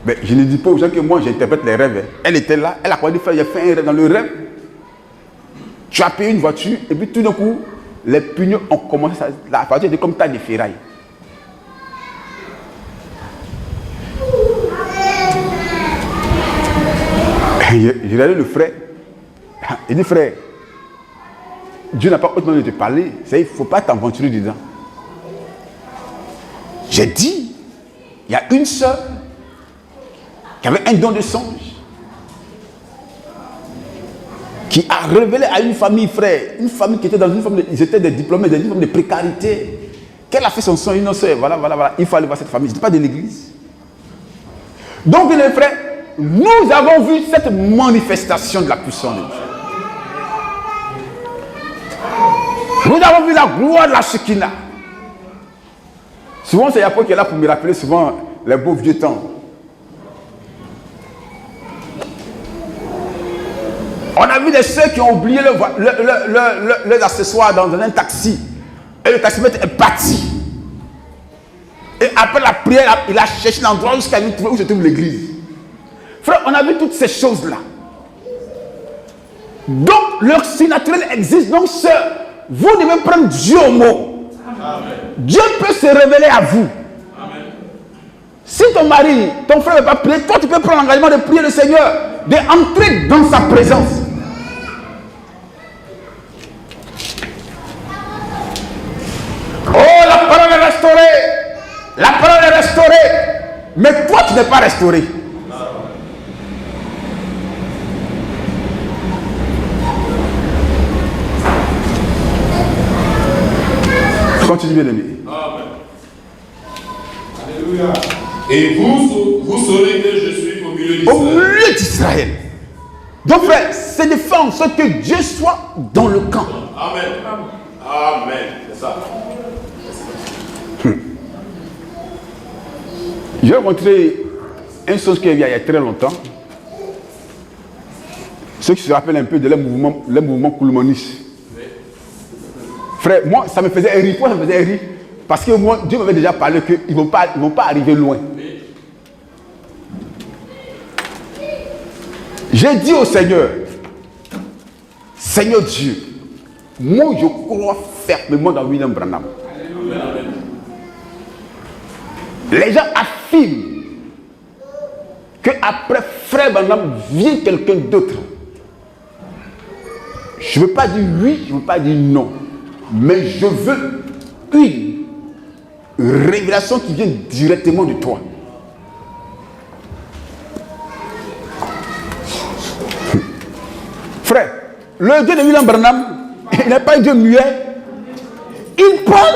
Mais je ne dis pas aux gens que moi j'interprète les rêves. Elle était là, elle a dit, frère, j'ai fait un rêve. Dans le rêve, tu as payé une voiture et puis tout d'un coup, les pignons ont commencé à... La voiture était comme tas de ferraille. J'ai regardé le frère. Il dit, frère, Dieu n'a pas autant de te parler. Il ne faut pas t'aventurer dedans. J'ai dit, il y a une sœur qui avait un don de songe, qui a révélé à une famille, frère, une famille qui était dans une forme de, ils étaient des diplômés, dans une forme de précarité, qu'elle a fait son songe, une sœur, voilà, il faut aller voir cette famille, je ne dis pas de l'église. Donc les frères, nous avons vu cette manifestation de la puissance de Dieu. Nous avons vu la gloire de la Shekinah. Souvent, c'est Yapo qui est là pour me rappeler souvent les beaux vieux temps. On a vu des sœurs qui ont oublié leurs accessoires dans un taxi. Et le taximètre est parti. Et après la prière, il a cherché l'endroit jusqu'à nous trouver où se trouve l'église. Frère, on a vu toutes ces choses-là. Donc, le surnaturel existe. Donc, sœur, vous devez prendre Dieu au mot. Amen. Dieu peut se révéler à vous. Amen. Si ton mari, ton frère ne veut pas prier, toi tu peux prendre l'engagement de prier le Seigneur, d'entrer dans sa présence. Oh, la parole est restaurée. La parole est restaurée. Mais toi, tu n'es pas restauré. Continue, bien aimé. Alléluia. Et vous saurez que je suis au milieu d'Israël. Au milieu d'Israël. Donc, frère, c'est de faire en sorte que Dieu soit dans le camp. Amen. Amen. C'est ça. Je vais vous montrer une chose qu'il y a très longtemps. Ceux qui se rappellent un peu de les mouvements coulmonistes. Frère, moi, ça me faisait rire. Pourquoi ça me faisait rire? Parce que moi, Dieu m'avait déjà parlé qu'ils ne vont pas arriver loin. J'ai dit au Seigneur, Seigneur Dieu, moi je crois fermement dans William Branham. Les gens affirment qu'après Frère Branham vient quelqu'un d'autre. Je ne veux pas dire oui, je ne veux pas dire non. Mais je veux une révélation qui vient directement de toi. Frère, le Dieu de William Branham, il n'est pas un Dieu muet. Il parle.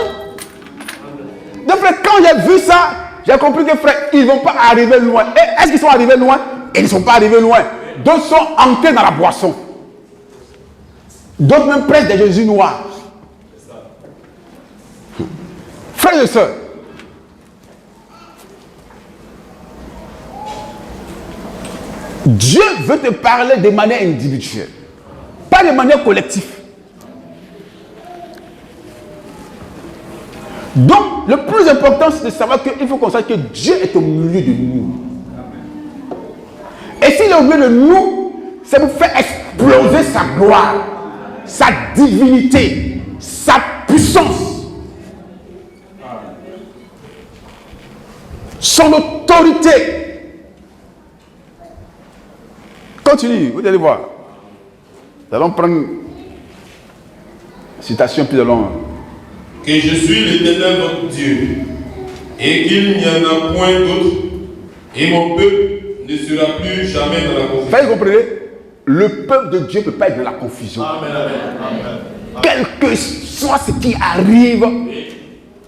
Donc frère, quand j'ai vu ça, j'ai compris que frère, ils ne vont pas arriver loin. Et est-ce qu'ils sont arrivés loin? Ils ne sont pas arrivés loin. D'autres sont entrés dans la boisson. D'autres même prêtent des Jésus noirs. Frères et sœurs, Dieu veut te parler de manière individuelle, pas de manière collective. Donc, le plus important, c'est de savoir qu'il faut qu'on sache que Dieu est au milieu de nous. Et s'il est au milieu de nous, c'est pour faire exploser sa gloire, sa divinité, sa puissance, son autorité. Continue, vous allez voir. Nous allons prendre une citation, puis nous allons... Que je suis l'Éternel votre Dieu, et qu'il n'y en a point d'autre, et mon peuple ne sera plus jamais dans la confusion. Vous comprenez? Le peuple de Dieu ne peut pas être dans la confusion. Amen. Amen. Quel que soit ce qui arrive,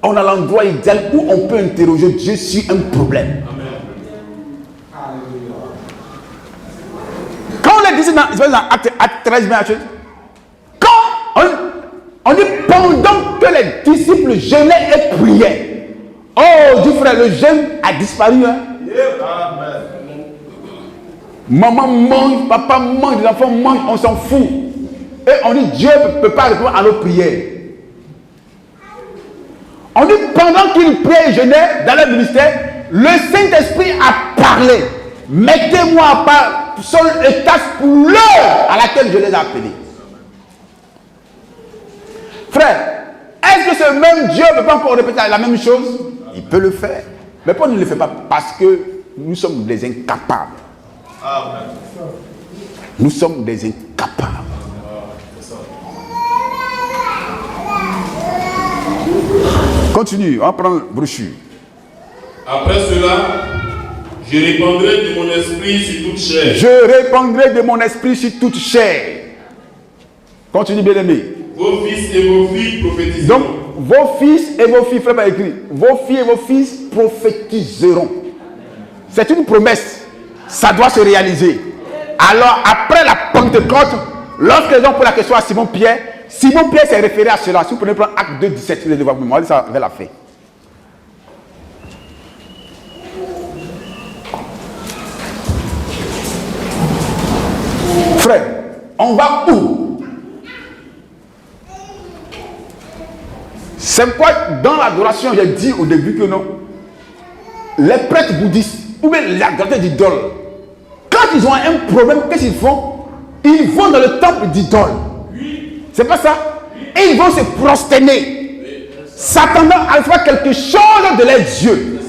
on a l'endroit idéal où on peut interroger Dieu sur un problème. Amen. Quand on le disait dans Acte 13, quand on dit pendant que les disciples jeûnaient et priaient, oh, dit frère, le jeûne a disparu. Hein? Amen. Maman mange, papa mange, les enfants mangent, on s'en fout. Et on dit Dieu ne peut pas répondre à nos prières. On dit pendant qu'ils priaient et jeûnaient dans leur ministère, le Saint-Esprit a parlé. Mettez-moi à part seul et tâche pour l'heure à laquelle je les ai appelés. Frère, est-ce que ce même Dieu ne peut pas encore répéter la même chose? Il peut le faire. Mais pourquoi il ne le fait pas? Parce que nous sommes des incapables. Amen. Nous sommes des incapables. Continue, on va prendre la brochure. Après cela, je répandrai de mon esprit sur toute chair. Je répandrai de mon esprit sur toute chair. Continue, bien aimé. Vos fils et vos filles prophétiseront. Donc, vos fils et vos filles, frère, pas écrit. Vos filles et vos fils prophétiseront. C'est une promesse. Ça doit se réaliser. Alors, après la Pentecôte, lorsque les gens posent la question à Simon-Pierre s'est référé à cela. Si vous prenez prendre Acte 2, 17, vous allez voir, moi, ça avait la fait. Frère, on va où? C'est quoi dans l'adoration, j'ai dit au début que non. Les prêtres bouddhistes, ou bien l'adorateur d'idoles, quand ils ont un problème, qu'est-ce qu'ils font? Ils vont dans le temple d'idoles. Oui. C'est pas ça? Oui. Et ils vont se prosterner, oui, s'attendant à faire quelque chose de leurs yeux.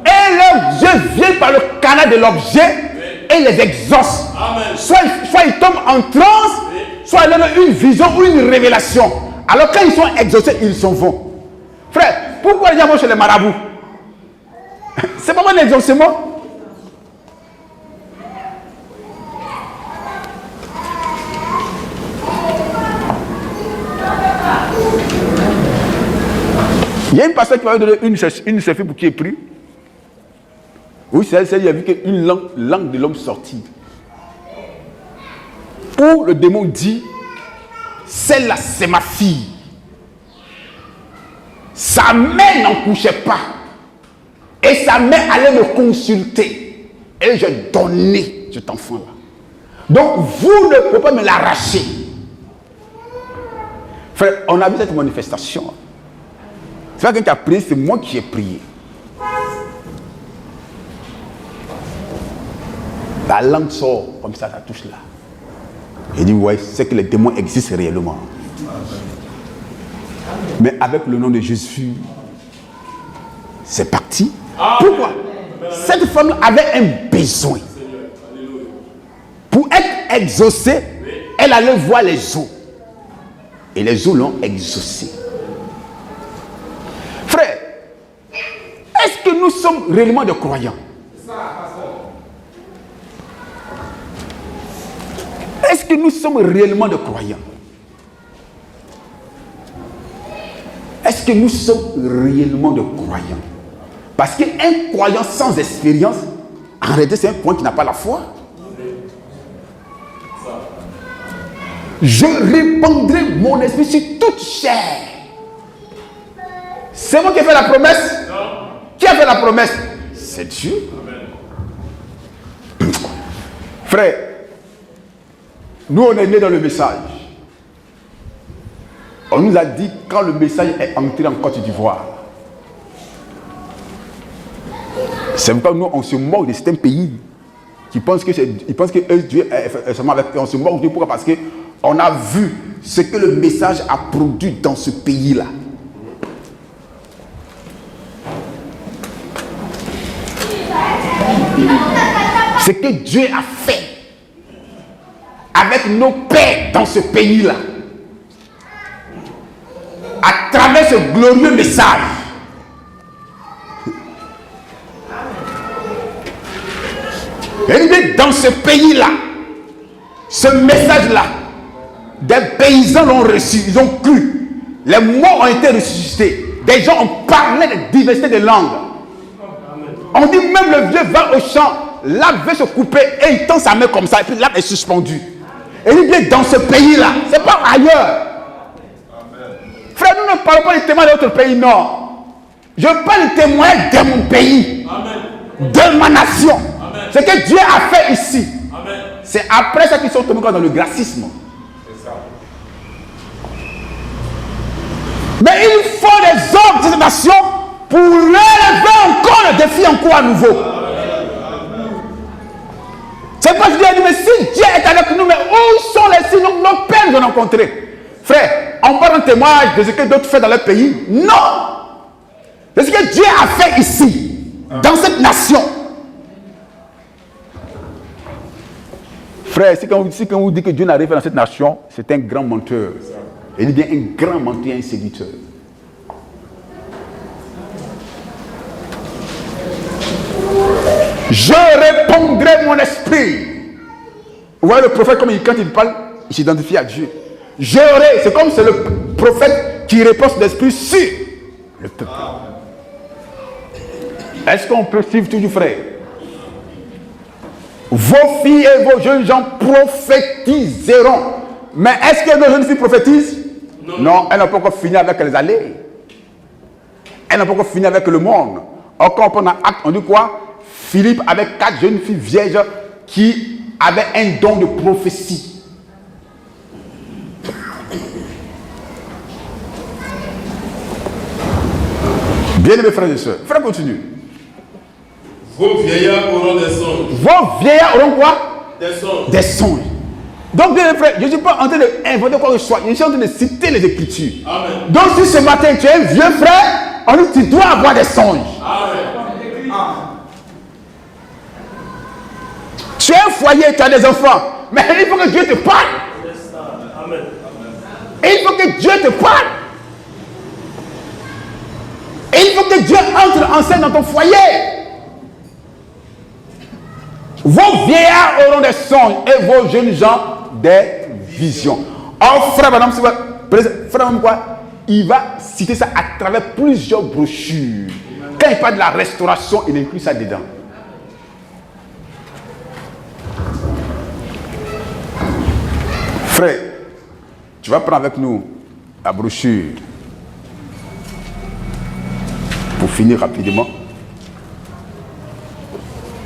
Et leurs yeux viennent par le canal de l'objet, oui, et les exaucent. Amen. Soit ils tombent en transe, oui, soit ils ont une vision ou une révélation. Alors quand ils sont exaucés, ils s'en vont. Frère, pourquoi les gens vont chez les marabouts? C'est pas un exaucement. Il y a une pasteur qui m'a donné une chefie pour qui est pris. Oui, c'est elle, il a vu qu'une langue de l'homme sortie. Où le démon dit, celle-là c'est ma fille. Sa mère n'en couchait pas. Et sa mère allait me consulter. Et j'ai donné cet enfant-là. Donc vous ne pouvez pas me l'arracher. Frère, on a vu cette manifestation. C'est pas quelqu'un qui a prié, c'est moi qui ai prié. La langue sort comme ça touche là. Il dit, ouais, c'est que les démons existent réellement. Mais avec le nom de Jésus, c'est parti. Pourquoi? Cette femme avait un besoin. Pour être exaucée, elle allait voir les eaux. Et les eaux l'ont exaucée. Frère, est-ce que nous sommes réellement des croyants? Est-ce que nous sommes réellement des croyants? Est-ce que nous sommes réellement des croyants? Parce qu'un croyant sans expérience, en réalité, c'est un croyant qui n'a pas la foi. Je répandrai mon esprit sur toute chair. C'est moi qui ai fait la promesse? Non. Qui a fait la promesse? C'est Dieu. Amen. Frère, nous on est nés dans le message. On nous a dit quand le message est entré en Côte d'Ivoire. C'est pourquoi nous on se moque de certains pays qui pensent que Dieu est seulement avec eux. On se moque de Dieu. Pourquoi? Parce qu'on a vu ce que le message a produit dans ce pays-là. Ce que Dieu a fait avec nos pères dans ce pays-là, à travers ce glorieux message. Et dans ce pays-là, ce message-là, des paysans l'ont reçu, ils ont cru. Les morts ont été ressuscités. Des gens ont parlé de diversité de langues. On dit même le vieux va au champ, l'arbre veut se couper et il tend sa main comme ça et puis l'arbre est suspendu. Et il vient dans ce pays-là, c'est pas ailleurs. Frère, nous ne parlons pas du témoin de notre pays, non. Je parle du témoin de mon pays, de ma nation. Ce que Dieu a fait ici. C'est après ça qu'ils sont tombés dans le gracisme. Mais il faut des hommes de cette nation pour relever encore le défi encore à nouveau. C'est pas que Dieu a dit, mais si Dieu est avec nous, mais où sont les signes? Nos pères nous ont rencontrés. Frère, on parle d'un témoignage de ce que d'autres font dans leur pays. Non! C'est ce que Dieu a fait ici, dans cette nation. Frère, si quand vous dites que Dieu n'arrive pas dans cette nation, c'est un grand menteur. Il est bien un grand menteur et un séducteur. Je répondrai mon esprit. Vous voyez le prophète, quand il parle, il s'identifie à Dieu. C'est comme c'est le prophète qui répond son esprit sur le peuple. Est-ce qu'on peut suivre toujours, frère? Vos filles et vos jeunes gens prophétiseront. Mais est-ce que nos jeunes filles prophétisent? Non, elles n'ont pas encore fini avec les allées. Elles n'ont pas encore fini avec le monde. Encore pendant acte, on dit quoi? Philippe avec 4 jeunes filles vierges qui avaient un don de prophétie. Bien aimés frères et sœurs, frère continue. Vos vieillards auront des songes. Vos vieillards auront quoi? Des songes. Des songes. Donc, bien frère, je ne suis pas en train d'inventer quoi que ce soit. Je suis en train de citer les Écritures. Amen. Donc, si ce matin tu es un vieux frère, on dit que tu dois avoir des songes. Amen. Tu es un foyer, tu as des enfants. Mais il faut que Dieu te parle. Amen. Il faut que Dieu te parle. Et il faut que Dieu entre en scène dans ton foyer. Vos vieillards auront des songes et vos jeunes gens des visions. Or, frère, madame, frère, madame, quoi? Il va citer ça à travers plusieurs brochures. Quand il parle de la restauration, il inclut ça dedans. Frère, tu vas prendre avec nous la brochure pour finir rapidement.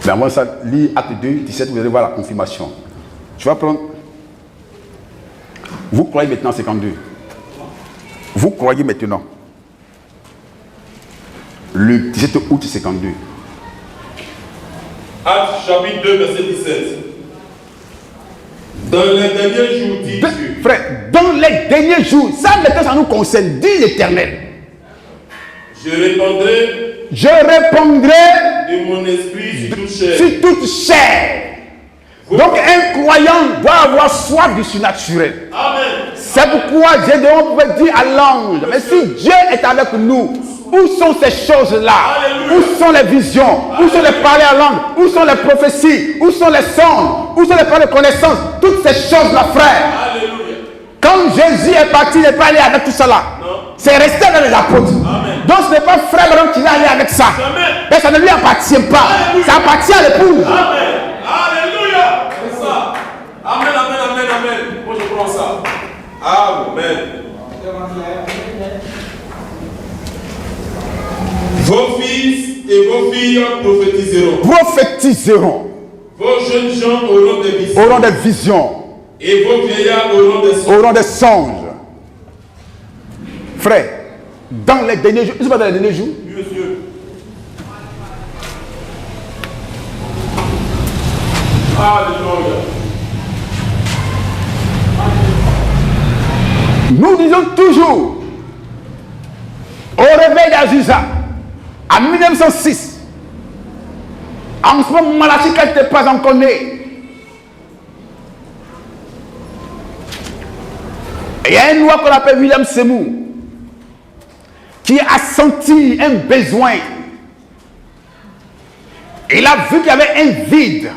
Mais avant ça, lis Acte 2, 17, vous allez voir la confirmation. Tu vas prendre. Vous croyez maintenant 52. Vous croyez maintenant. Le 17 août 52. Acte chapitre 2, verset 17. Dans les derniers jours, dit Dieu. Frère, dans les derniers jours, ça maintenant ça nous concerne, dit l'Éternel. Je répandrai de mon esprit sur toute chair. sur toute chair. Donc un croyant doit avoir soif du surnaturel. Amen. C'est pourquoi Gédéon pouvait dire à l'ange, mais si Dieu est avec nous, où sont ces choses-là? Alléluia. Où sont les visions? Où sont les parler en langue? Où sont les prophéties? Où sont les songes? Où sont les paroles de connaissance? Toutes ces choses-là, frère. Alléluia. Quand Jésus est parti, il n'est pas allé avec tout ça là. C'est resté avec les apôtres. Amen. Donc ce n'est pas frère Branham qui va aller avec ça. Amen. Mais ça ne lui appartient pas. Alléluia. Ça appartient à l'épouse. Amen. Alléluia. C'est ça. Amen, amen, amen, amen. Moi je prends ça. Amen. Vos fils et vos filles prophétiseront. Prophétiseront. Vos jeunes gens auront des visions. Auront des visions. Et vos vieillards auront des songes. Auront des songes. Frère, dans les derniers jours, c'est pas dans les derniers jours. Oui, monsieur. Alléluia. Nous disons toujours, au réveil d'Azusa, en 1906, en ce moment, Malachi n'était pas encore né. Il y a un noir qu'on appelle William Seymour qui a senti un besoin. Il a vu qu'il y avait un vide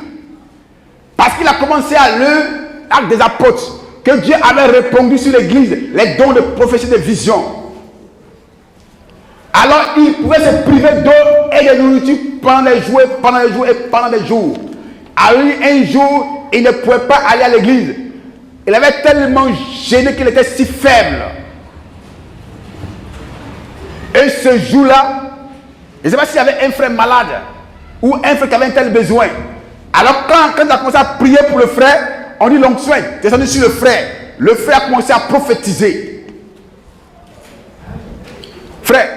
parce qu'il a commencé à lire l'acte des apôtres que Dieu avait répandu sur l'église les dons de prophétie et de vision. Alors il pouvait se priver d'eau et de nourriture pendant des jours, pendant des jours et pendant des jours. Alors un jour, il ne pouvait pas aller à l'église. Il avait tellement gêné qu'il était si faible. Et ce jour-là, je ne sais pas s'il y avait un frère malade ou un frère qui avait un tel besoin. Alors quand il a commencé à prier pour le frère, on dit l'onction est descendu sur le frère. Le frère a commencé à prophétiser. Frère,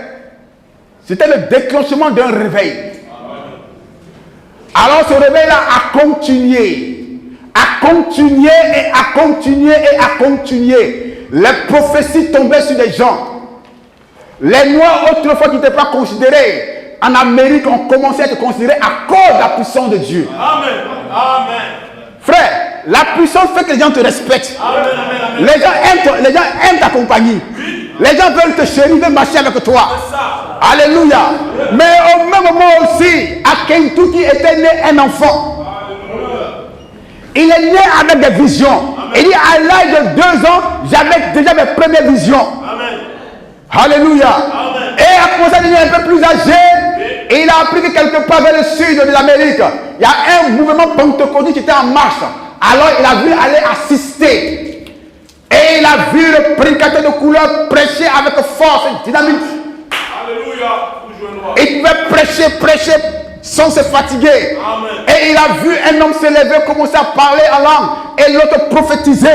c'était le déclenchement d'un réveil. Alors ce réveil-là a continué. À continuer et à continuer et à continuer. Les prophéties tombaient sur des gens. Les noirs autrefois qui n'étaient pas considérés en Amérique ont commencé à être considérés à cause de la puissance de Dieu. Amen. Amen. Frère, la puissance fait que les gens te respectent. Amen, amen, amen. Les gens aiment ta compagnie. Les gens veulent te chérir, veulent marcher avec toi. C'est ça. Alléluia. Mais au même moment aussi, à Kentucky était né un enfant. Il est né avec des visions. Il dit à l'âge de 2 ans, j'avais déjà mes premières visions. Amen. Alléluia. Amen. Et à commencer à devenir un peu plus âgé, Et il a appris que quelque part vers le sud de l'Amérique, il y a un mouvement pentecôtiste qui était en marche. Alors il a voulu aller assister. Et il a vu le prédicateur de couleur prêcher avec force et dynamique. Alléluia. Il pouvait prêcher sans se fatiguer. Amen. Et il a vu un homme se lever, commencer à parler en langue. Et l'autre prophétiser.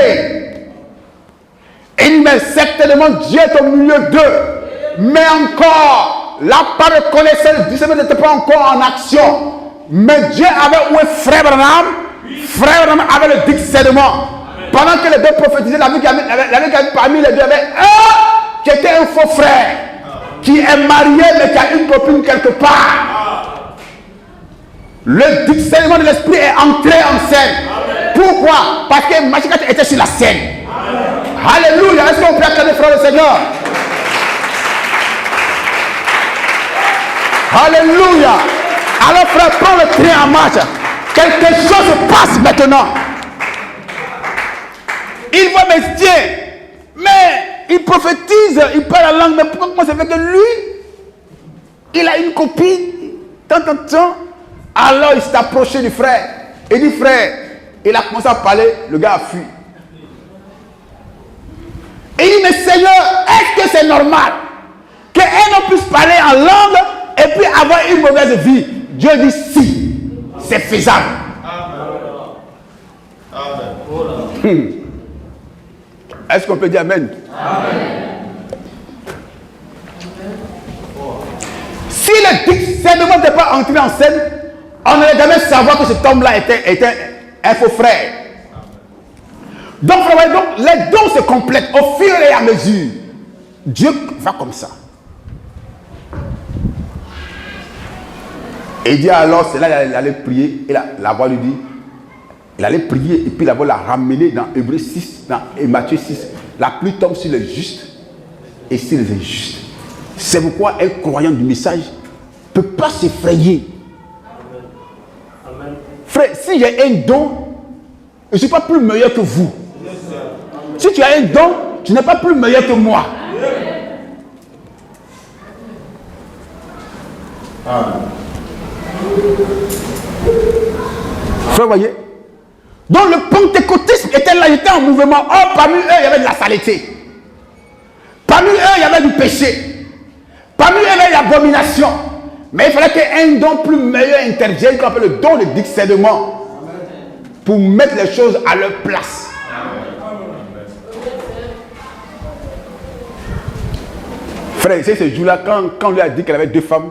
Et il dit, mais certainement Dieu est au milieu d'eux. Mais encore, la part de connaissance du Seigneur n'était pas encore en action. Mais Dieu avait où est Frère Branham? Frère Branham avait le discernement. Pendant que les deux prophétisaient, la vie qu'il y avait parmi les deux, il y avait un qui était un faux frère, qui est marié mais qui a une copine quelque part. Le discernement de l'esprit est entré en scène. Pourquoi? Parce que Machikat était sur la scène. Alléluia. Est-ce qu'on peut acclamer frère le Seigneur? Alléluia. Alors frère, prends le train en marche. Quelque chose se passe maintenant. Il voit mais tiens, mais il prophétise, il parle la langue, mais pourquoi ça fait que lui, il a une copine, tant. Alors il s'est approché du frère. Il dit frère, il a commencé à parler, le gars a fui. Et il dit mais Seigneur, est-ce que c'est normal qu'un homme puisse parler en langue et puis avoir une mauvaise vie? Dieu dit si, c'est faisable. Amen. Est-ce qu'on peut dire Amen? Amen. Si le discernement n'était pas entré en scène, on n'allait jamais savoir que cet homme-là était un faux frère. Donc, les dons se complètent au fur et à mesure. Dieu va comme ça. Et il dit alors, c'est là qu'il allait prier. Et la voix lui dit, il allait prier et puis la voix l'a ramené dans Hébreux 6, dans Matthieu 6. La pluie tombe sur les justes et sur les injustes. C'est pourquoi un croyant du message ne peut pas s'effrayer. Frère, si j'ai un don, je ne suis pas plus meilleur que vous. Si tu as un don, tu n'es pas plus meilleur que moi. Frère, voyez. Donc le pentecôtisme était là, il était en mouvement. Or, parmi eux, il y avait de la saleté. Parmi eux, il y avait du péché. Parmi eux, il y avait de l'abomination. Mais il fallait qu'un don plus meilleur intervienne, qu'on appelle le don de discernement, pour mettre les choses à leur place. Frère, c'est ce jour-là, quand on lui a dit qu'elle avait 2 femmes,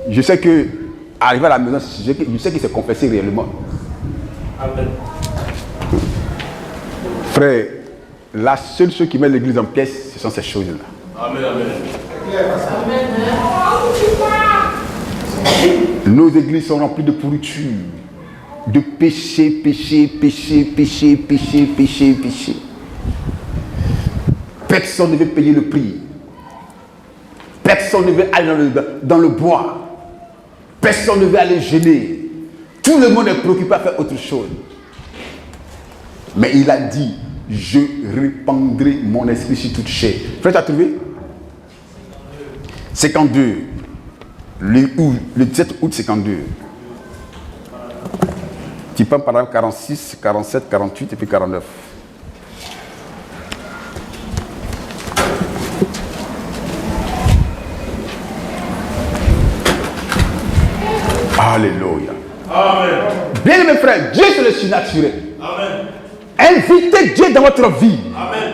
je sais que, arrivé à la maison, je sais qu'il s'est confessé réellement. Amen. Frère, la seule chose qui met l'église en pièce, ce sont ces choses-là. Amen, amen. Nos églises sont remplies de pourriture, de péché. Personne ne veut payer le prix. Personne ne veut aller dans le bois. Personne ne veut aller jeûner. Tout le monde est préoccupé à faire autre chose. Mais il a dit, je répandrai mon esprit sur toute chair. Frère, tu as trouvé? 52. Le 17 août 52. Tu prends par exemple 46, 47, 48 et puis 49. Alléluia. Amen. Bien mes frères, Dieu c'est le surnaturel. Amen. Invitez Dieu dans votre vie. Amen.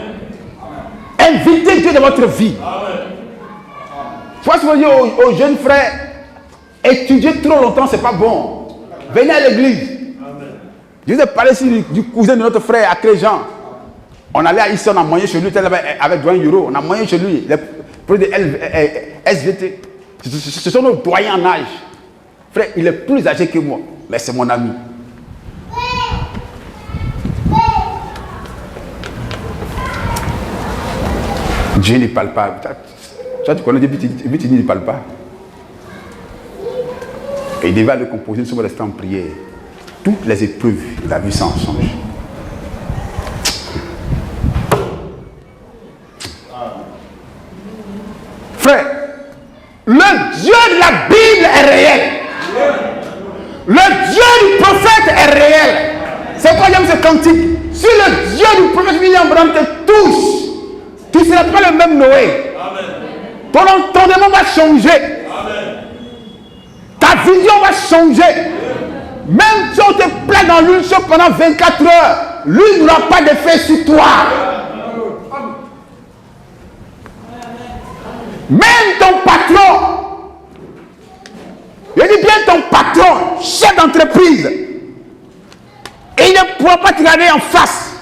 Invitez Dieu dans votre vie. Amen. Faut se dire aux jeunes frères, étudier trop longtemps, c'est pas bon. Venez à l'église. Je vous ai parlé ici du cousin de notre frère à Cléjean. On allait ici, on a moyen chez lui, avec 20 €. On a moyen chez lui, les produits de SVT. Ce sont nos doyens en âge. Frère, il est plus âgé que moi, mais c'est mon ami. Dieu ne parle pas. Toi, tu connais, depuis tu dis ne parle pas. Et il devait aller composer sur rester en prière. Toutes les épreuves, il a vu ça en songe. Frère, le Dieu de la du prophète William Branham te touche, tu ne seras pas le même Noé. Ton entendement va changer. Ta vision va changer. Même si on te plaît dans l'huile chaude pendant 24 heures, lui n'aura pas d'effet sur toi. Même ton patron, je dis bien ton patron, chef d'entreprise, et il ne pourra pas te regarder en face.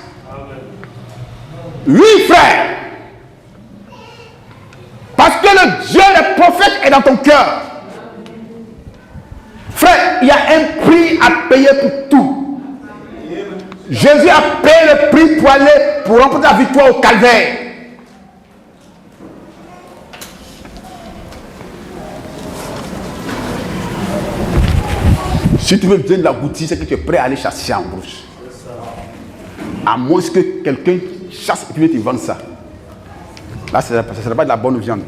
Oui, frère. Parce que le Dieu, le prophète est dans ton cœur. Frère, il y a un prix à payer pour tout. Jésus a payé le prix pour remporter la victoire au calvaire. Si tu veux bien de la goutille, c'est que tu es prêt à aller chasser en brousse. À moins que quelqu'un chasse et puis tu vends ça. Là, ce ne sera pas de la bonne viande.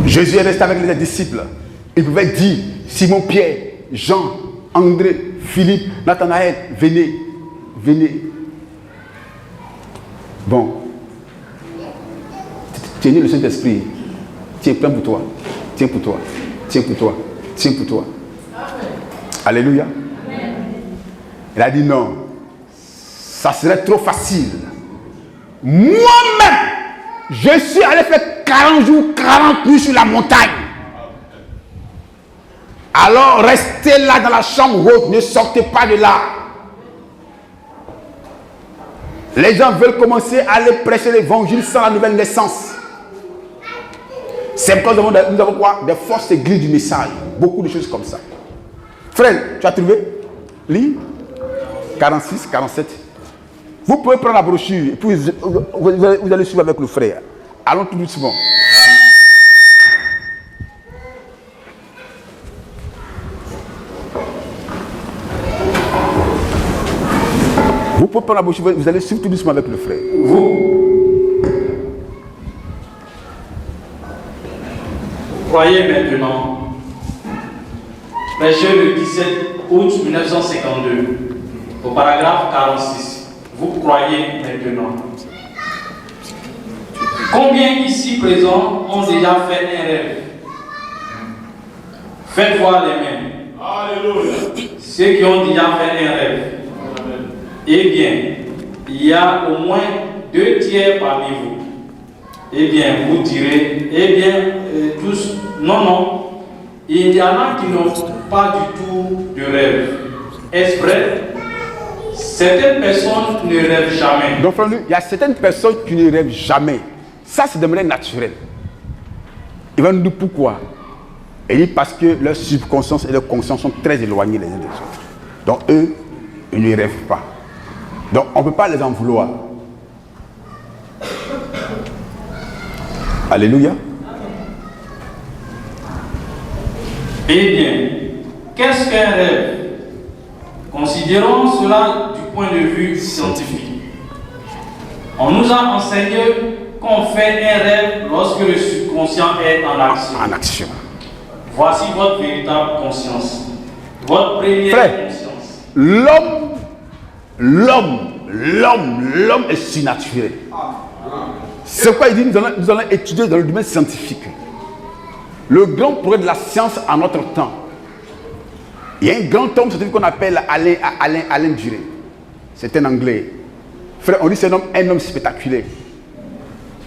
Jésus est resté avec les disciples. Il pouvait dire, Simon, Pierre, Jean, André, Philippe, Nathanaël, venez, venez. Bon. Tenez le Saint-Esprit. Tiens, plein pour toi. Tiens pour toi. Tiens pour toi. Tiens pour toi. Alléluia. Il a dit non. Ça serait trop facile. Moi-même, je suis allé faire 40 jours, 40 nuits sur la montagne. Alors restez là dans la chambre haute, ne sortez pas de là. Les gens veulent commencer à aller prêcher l'évangile sans la nouvelle naissance. C'est pourquoi nous avons quoi? Des fausses églises du message. Beaucoup de choses comme ça. Frère, tu as trouvé? Lis 46, 47. Vous pouvez prendre la brochure et puis vous allez suivre avec le frère. Allons tout doucement. Vous pouvez prendre la brochure, vous allez suivre tout doucement avec le frère. Vous croyez maintenant, prêché le 17 août 1952, au paragraphe 46. Vous croyez maintenant. Combien ici présents ont déjà fait un rêve? Faites voir les mains. Alléluia. Ceux qui ont déjà fait un rêve. Eh bien, il y a au moins 2 tiers parmi vous. Eh bien, vous direz, eh bien, tous, non, il y en a qui n'ont pas du tout de rêve. Est-ce vrai? Certaines personnes ne rêvent jamais. Donc, frère, il y a certaines personnes qui ne rêvent jamais. Ça, c'est de manière naturelle. Il va nous dire pourquoi. Il dit parce que leur subconscience et leur conscience sont très éloignés les uns des autres. Donc, eux, ils ne rêvent pas. Donc, on ne peut pas les en vouloir. Alléluia. Eh bien, qu'est-ce qu'un rêve? Considérons cela du point de vue scientifique. On nous a enseigné qu'on fait un rêve lorsque le subconscient est en action. En action. Voici votre véritable conscience. Votre première Frère, conscience. L'homme est surnaturel. C'est pourquoi il dit nous allons étudier dans le domaine scientifique. Le grand progrès de la science en notre temps. Il y a un grand homme scientifique qu'on appelle Alain Duré. C'est un Anglais. Frère, on dit c'est un homme spectaculaire.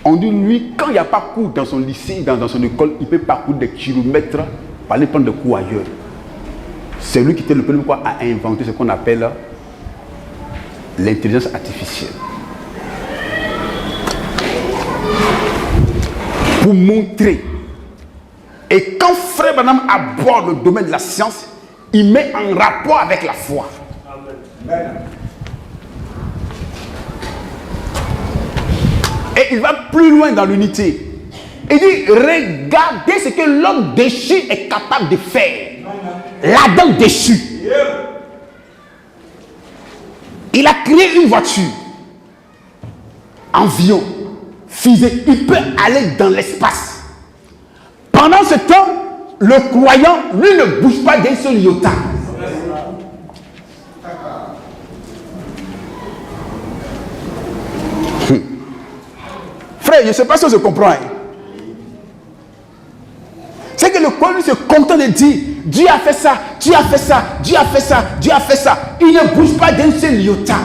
On dit lui, quand il n'y a pas cours dans son lycée, dans son école, il peut parcourir des kilomètres pour aller prendre des cours ailleurs. C'est lui qui était le premier à inventer ce qu'on appelle l'intelligence artificielle. Pour montrer. Et quand Frère Branham aborde le domaine de la science, il met en rapport avec la foi. Amen. Et il va plus loin dans l'unité. Il dit, regardez ce que l'homme déchu est capable de faire. L'Adam déchu. Il a créé une voiture. Avion. Fusée. Il peut aller dans l'espace. Pendant ce temps, le croyant, lui, ne bouge pas d'un seul iota. je ne sais pas si on se comprend. Hein. C'est que le croyant se contente de dire, Dieu a fait ça, Dieu a fait ça, Dieu a fait ça, Dieu a fait ça. Il ne bouge pas d'un seul iota.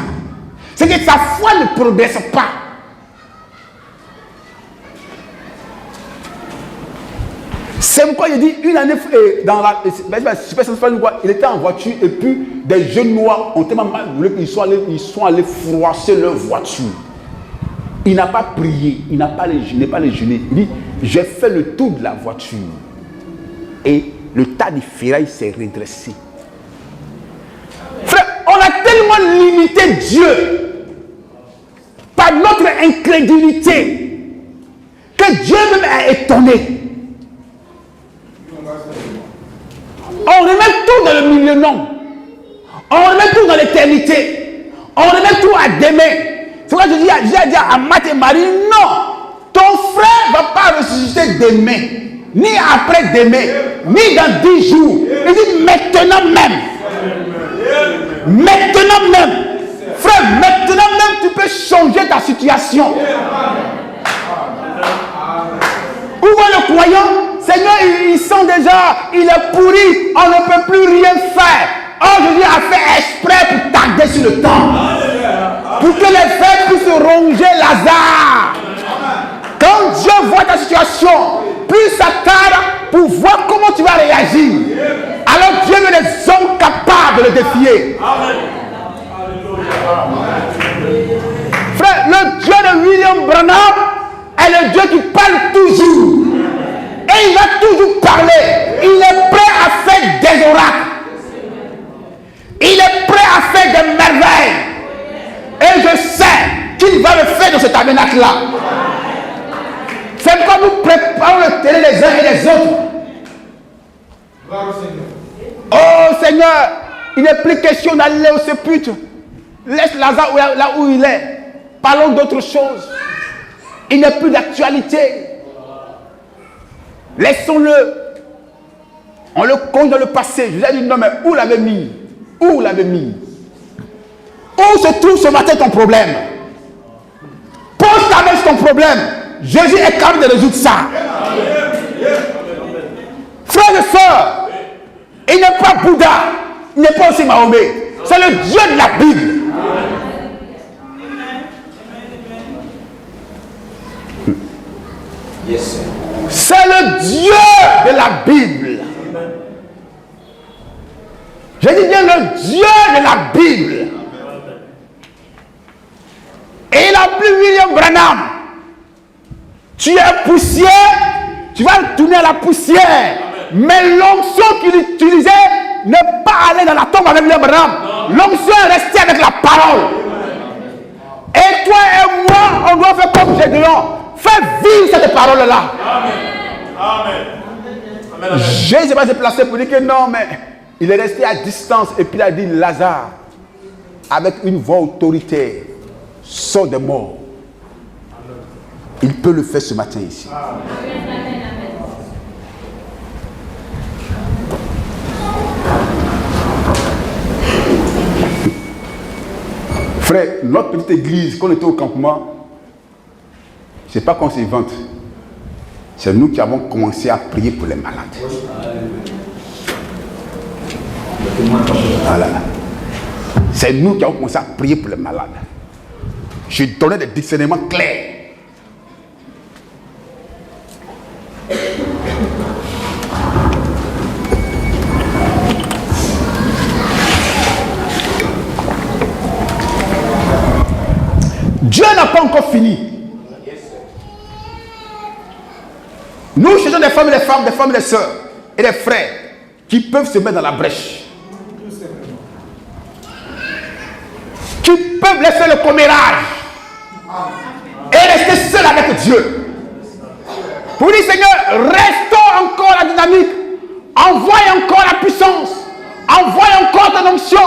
C'est que sa foi ne progresse pas. C'est pourquoi il dit une année dans la il était en voiture et puis des jeunes noirs ont tellement mal voulu qu'ils sont allés froisser leur voiture. Il n'a pas prié, il n'a pas les jeûné. Il dit, j'ai fait le tour de la voiture et le tas de ferraille s'est redressé. Frère, on a tellement limité Dieu par notre incrédulité que Dieu même est étonné. On remet tout dans le milieu non. On remet tout dans l'éternité. On remet tout à demain. C'est pourquoi j'ai dit à Matt et Marie, non, ton frère ne va pas ressusciter demain, ni après demain, ni dans 10 jours. Il dit maintenant même. Maintenant même. Frère, maintenant même, tu peux changer ta situation. Où va le croyant? Seigneur, il sent déjà, il est pourri, on ne peut plus rien faire. Oh, Jésus a fait exprès pour tarder sur le temps. Pour que les fers puissent ronger Lazare. Quand Dieu voit ta situation, plus ça tarde pour voir comment tu vas réagir. Alors Dieu veut des hommes capables de le défier. Frère, le Dieu de William Branham est le Dieu qui parle toujours. Et il va toujours parler. Il est prêt à faire des oracles. Il est prêt à faire des merveilles. Et je sais qu'il va le faire dans ce tabernacle-là. C'est pourquoi nous préparons le terrain les uns et les autres. Oh Seigneur, il n'est plus question d'aller au sépulcre. Laisse Lazare là où il est. Parlons d'autre chose. Il n'est plus d'actualité. Laissons-le. On le compte dans le passé. Je vous ai dit non, mais où l'avez mis? Où l'avez mis? Où se trouve ce matin ton problème? Pose ta main sur ton problème. Jésus est capable de résoudre ça. Frères et sœurs, il n'est pas Bouddha, il n'est pas aussi Mahomet. C'est le Dieu de la Bible. C'est le Dieu de la Bible. Je dis bien le Dieu de la Bible. Et il a appelé William Branham. Tu es poussière, tu vas tourner à la poussière. Mais l'onction qu'il utilisait n'est pas aller dans la tombe avec William Branham. L'onction est restée avec la parole. Et toi et moi, on doit faire comme Gédéon. Fais vivre cette parole-là. Jésus ne s'est pas déplacé pour dire que non, mais il est resté à distance et puis il a dit Lazare, avec une voix autoritaire, sort des morts. Il peut le faire ce matin ici. Frère, notre petite église, quand on était au campement, ce n'est pas qu'on s'invente. C'est nous qui avons commencé à prier pour les malades. Voilà. C'est nous qui avons commencé à prier pour les malades. Je donnais des discernements clairs. Dieu n'a pas encore fini. Nous cherchons des femmes et des sœurs et des frères qui peuvent se mettre dans la brèche. Qui peuvent laisser le commérage et rester seuls avec Dieu. Pour dire Seigneur, restons encore la dynamique. Envoie encore la puissance. Envoie encore ton onction.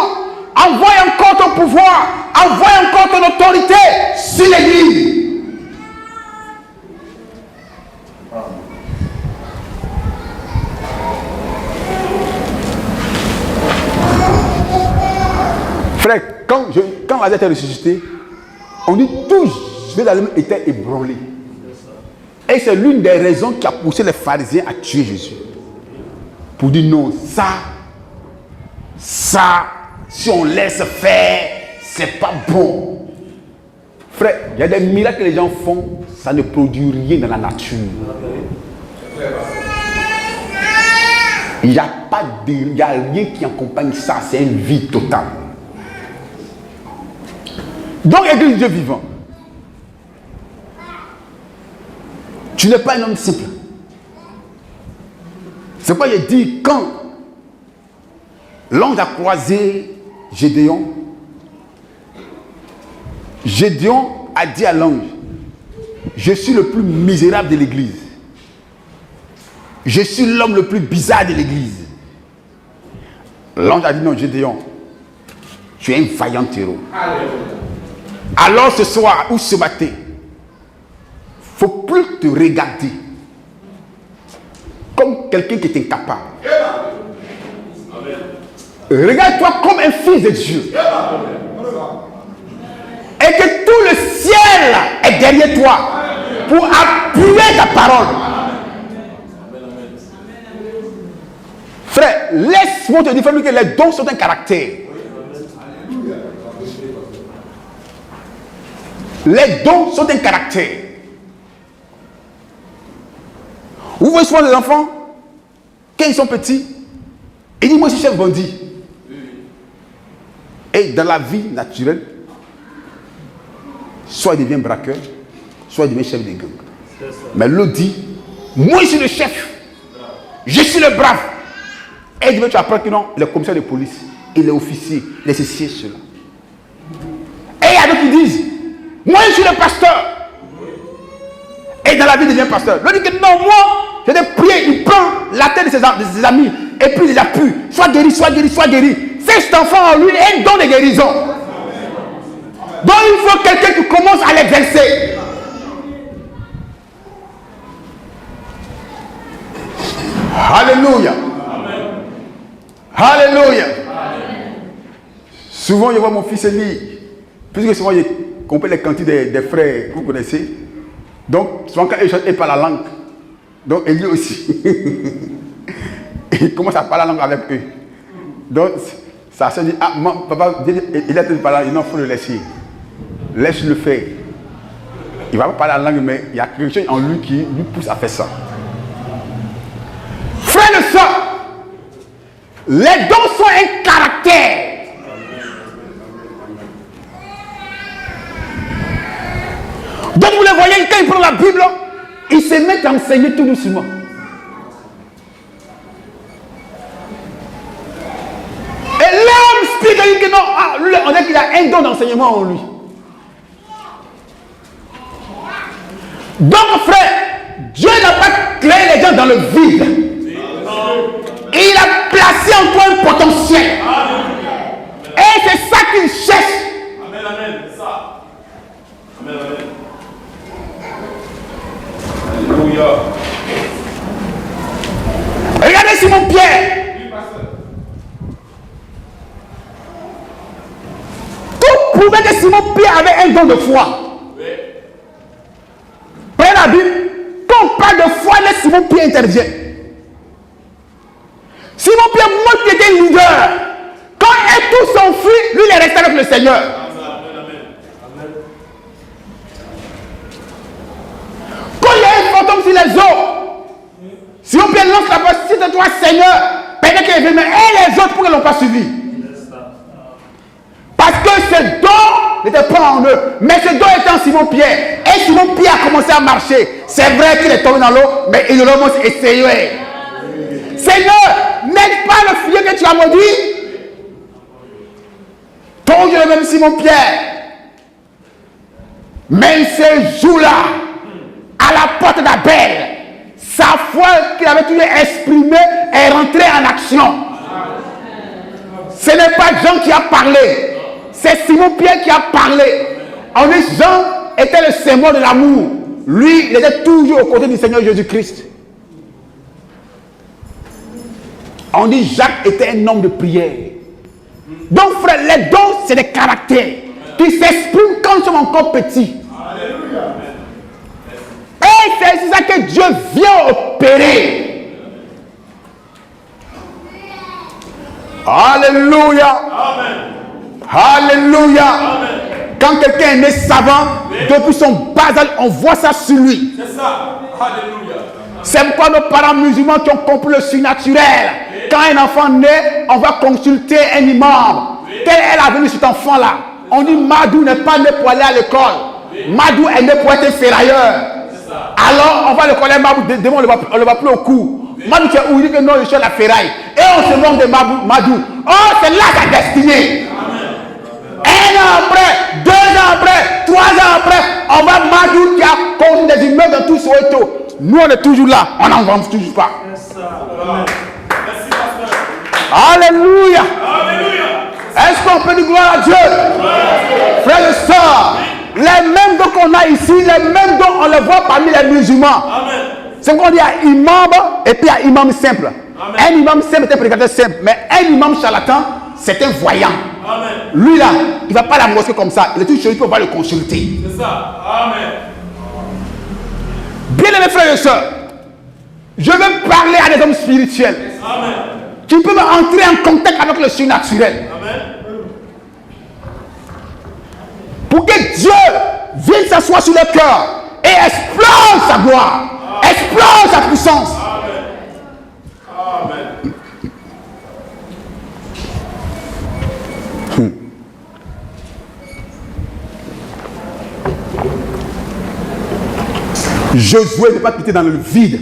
Envoie encore ton pouvoir. Envoie encore ton autorité sur l'église. Frère, quand Lazare était ressuscité, on dit tout Jérusalem était ébranlé. Et c'est l'une des raisons qui a poussé les pharisiens à tuer Jésus. Pour dire non, ça, si on laisse faire, c'est pas bon. Frère, il y a des miracles que les gens font, ça ne produit rien dans la nature. Il n'y a rien qui accompagne ça, c'est une vie totale. Donc, Église Dieu vivant, tu n'es pas un homme simple. C'est quoi il dit quand l'ange a croisé Gédéon. Gédéon a dit à l'ange, je suis le plus misérable de l'église. Je suis l'homme le plus bizarre de l'église. L'ange a dit non, Gédéon, tu es un vaillant héros. Alors ce soir ou ce matin, il ne faut plus te regarder comme quelqu'un qui est incapable. Regarde-toi comme un fils de Dieu. Et que tout le ciel est derrière toi pour appuyer ta parole. Frère, laisse-moi te dire que les dons sont un caractère. Les dons sont un caractère. Vous voyez souvent les enfants, quand ils sont petits, ils disent moi je suis chef bandit. Et dans la vie naturelle, soit il devient braqueur, soit il devient chef de gang. Mais l'autre dit, moi je suis le chef, je suis le brave. Et tu apprends que non, le commissaire de police, il est officier, il est ceci et cela. Et il y a d'autres qui disent, moi je suis le pasteur. Et dans la vie il devient pasteur. L'autre dit que non, moi, je vais prier, il prend la tête de ses amis, et puis il les appuie, soit guéri, soit guéri, soit guéri. C'est cet enfant en lui un don de guérison. Donc il faut quelqu'un qui commence à l'exercer. Alléluia. Alléluia. Souvent je vois mon fils lire, puisque souvent je comprends les cantiques des frères que vous connaissez. Donc souvent quand il chante, il parle la langue. Donc il lit aussi. Il commence à parler la langue avec eux. Donc ça se dit, ah papa, il a parlé, il faut le laisser. Laisse-le faire. Il ne va pas parler la langue, mais il y a quelque chose en lui qui lui pousse à faire ça. Frère de sœur, les dons sont un caractère. Donc vous les voyez, quand ils prennent la Bible, ils se mettent à enseigner tout doucement. Et l'homme spirituel dit que non, on dit qu'il a un don d'enseignement en lui. Donc frère, Dieu n'a pas créé les gens dans le vide. Il a placé en toi un potentiel. Et c'est ça qu'il cherche. Amen, amen, c'est ça. Amen, amen. Alléluia. Regardez Simon-Pierre. Tout prouvait que Simon-Pierre avait un don de foi. Prenez la Bible. Quand on parle de foi, laisse Simon-Pierre intervient. Simon-Pierre, moi qui étais leader, quand tous s'enfuient, lui il est resté avec le Seigneur. Quand il y a un fantôme sur les eaux, Simon-Pierre lance la voix, si c'est toi Seigneur, peut-être qu'il est venu, et les autres pourquoi ils ne l'ont pas suivi? Parce que ce don n'était pas en eux, mais ce don était en Simon-Pierre. Et Simon-Pierre a commencé à marcher. C'est vrai qu'il est tombé dans l'eau, mais il l'a essayé. Seigneur, n'aide pas le filet que tu as maudit. Ton Dieu, même Simon-Pierre. Mais ce jour-là, à la porte d'Abel, sa foi qu'il avait toujours exprimée est rentrée en action. Ce n'est pas Jean qui a parlé. C'est Simon-Pierre qui a parlé. En dit Jean était le symbole de l'amour. Lui, il était toujours aux côtés du Seigneur Jésus-Christ. On dit Jacques était un homme de prière. Donc frère, les dons, c'est des caractères qui s'expriment quand nous sommes encore petits. Et c'est ça que Dieu vient opérer. Alléluia. Alléluia. Quand quelqu'un est né savant, depuis son bas âge, on voit ça sur lui. C'est ça. Alléluia. C'est pourquoi nos parents musulmans qui ont compris le surnaturel. Quand un enfant naît, on va consulter un imam. Quelle est la venue de cet enfant-là? On dit Madou n'est pas né pour aller à l'école. Madou est né pour être ferrailleur. Alors on va le connaître Madou, demain on ne le va plus au cours. Madou qui est où? Il dit que non, je suis à la ferraille. Et on se moque de Madou. Oh, c'est là sa destinée. Un an après, 2 ans après, 3 ans après, on va Madou qui a construit des immeubles dans tout Soweto. Nous on est toujours là, on n'en vend toujours pas. Alléluia. Est-ce qu'on peut dire gloire à Dieu? Frères et sœurs, les mêmes dons qu'on a ici, les mêmes dons on les voit parmi les musulmans. C'est qu'on dit à imam et puis à imam simple. Un imam simple est un prédicateur simple, mais un imam charlatan, c'est un voyant. Lui là, il ne va pas à la mosquée comme ça, il est toujours on va le consulter. C'est ça. Amen. Bien aimés frères et sœurs, je veux parler à des hommes spirituels. Amen. Qui peuvent entrer en contact avec le surnaturel. Amen. Pour que Dieu vienne s'asseoir sur le cœur et explose sa gloire, explose sa puissance. Amen. Josué n'est pas quitté dans le vide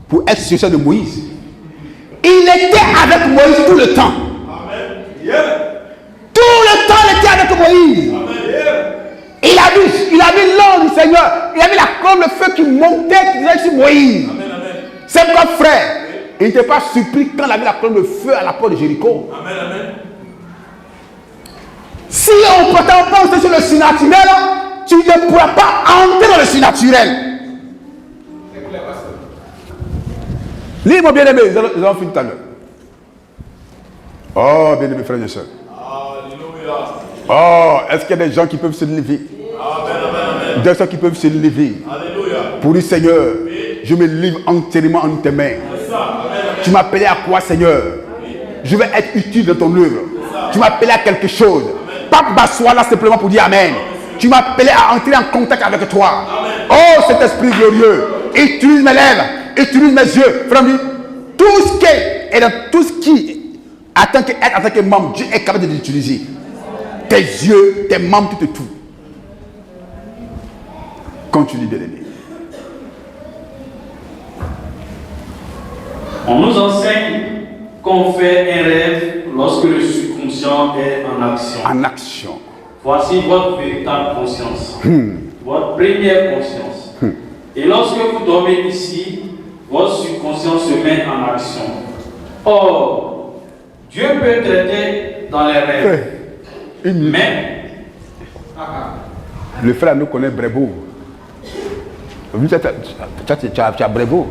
pour être successeur de Moïse. Il était avec Moïse tout le temps. Amen. Yeah. Tout le temps, il était avec Moïse. Il a vu l'ordre du Seigneur. Il a vu la colonne de feu qui montait, qui venait sur Moïse. C'est pourquoi, frère, il n'était pas surpris quand il a vu la colonne de feu à la porte de Jéricho. Amen. Amen. Si on pense sur le surnaturel, tu ne pourras pas entrer dans le surnaturel. Lis-moi bien aimé, ils ont fini tout à l'heure. Oh, bien aimé frères et sœurs. Alléluia. Oh, est-ce qu'il y a des gens qui peuvent se lever? Amen. Des gens qui peuvent se lever. Alléluia. Pour dire Seigneur, je me livre entièrement en tes mains. C'est ça. Amen. Tu m'as appelé à quoi, Seigneur? Je vais être utile dans ton œuvre. Tu m'as appelé à quelque chose. Pas m'asseoir là simplement pour dire Amen. Tu m'as appelé à entrer en contact avec toi. Oh, cet esprit glorieux, utilise mes lèvres, utilise mes yeux. Frère, tout ce qui est dans tout ce qui, en tant que membre, Dieu est capable de l'utiliser. Tes yeux, tes membres, tout. Continue de l'aimer. On nous enseigne qu'on fait un rêve lorsque le subconscient est en action. En action. Voici votre véritable conscience, votre première conscience. Et lorsque vous dormez ici, votre subconscient se met en action. Or, Dieu peut traiter dans les rêves. Mais le frère nous connaît Brébeau. Tu as Brébeau.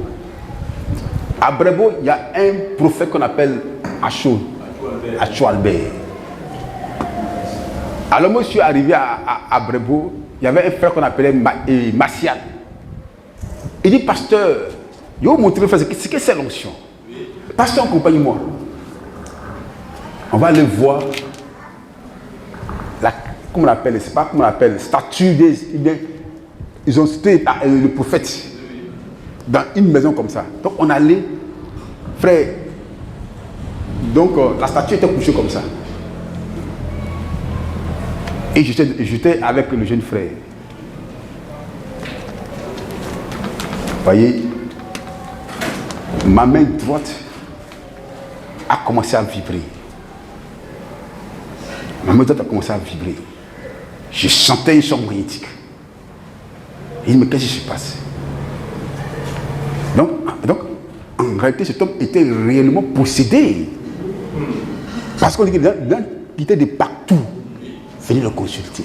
À Brébeau, il y a un prophète qu'on appelle Acho Albert. Alors moi je suis arrivé à Brébeau, il y avait un frère qu'on appelait Martial. Il dit, pasteur, je vais vous montrer ce que c'est l'onction. Pasteur, accompagne-moi. On va aller voir comment on appelle, c'est pas comment on appelle, statue ils ont cité le prophète dans une maison comme ça. Donc on allait, frère, donc la statue était couchée comme ça. Et j'étais avec le jeune frère. Vous voyez, ma main droite a commencé à vibrer. Ma main droite a commencé à vibrer. Je sentais une chambre magnétique. Il me dit, mais qu'est-ce qui se passe? Donc, en réalité, cet homme était réellement possédé. Parce qu'on dit qu'il était de partout. Venez le consulter.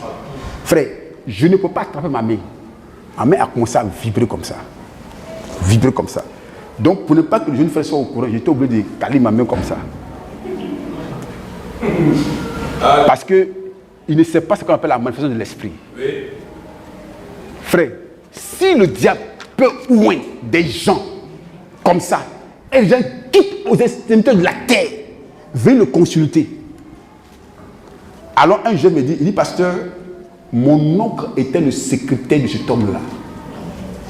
Frère, je ne peux pas attraper ma main. Ma main a commencé à vibrer comme ça. Vibrer comme ça. Donc, pour ne pas que le jeune frère soit au courant, j'étais obligé de caler ma main comme ça. Parce qu'il ne sait pas ce qu'on appelle la manifestation de l'esprit. Oui. Frère, si le diable peu ou moins des gens comme ça, et les gens quittent aux extrémités de la terre, viennent le consulter. Alors un jeune me dit, il dit, pasteur, mon oncle était le secrétaire de cet homme-là.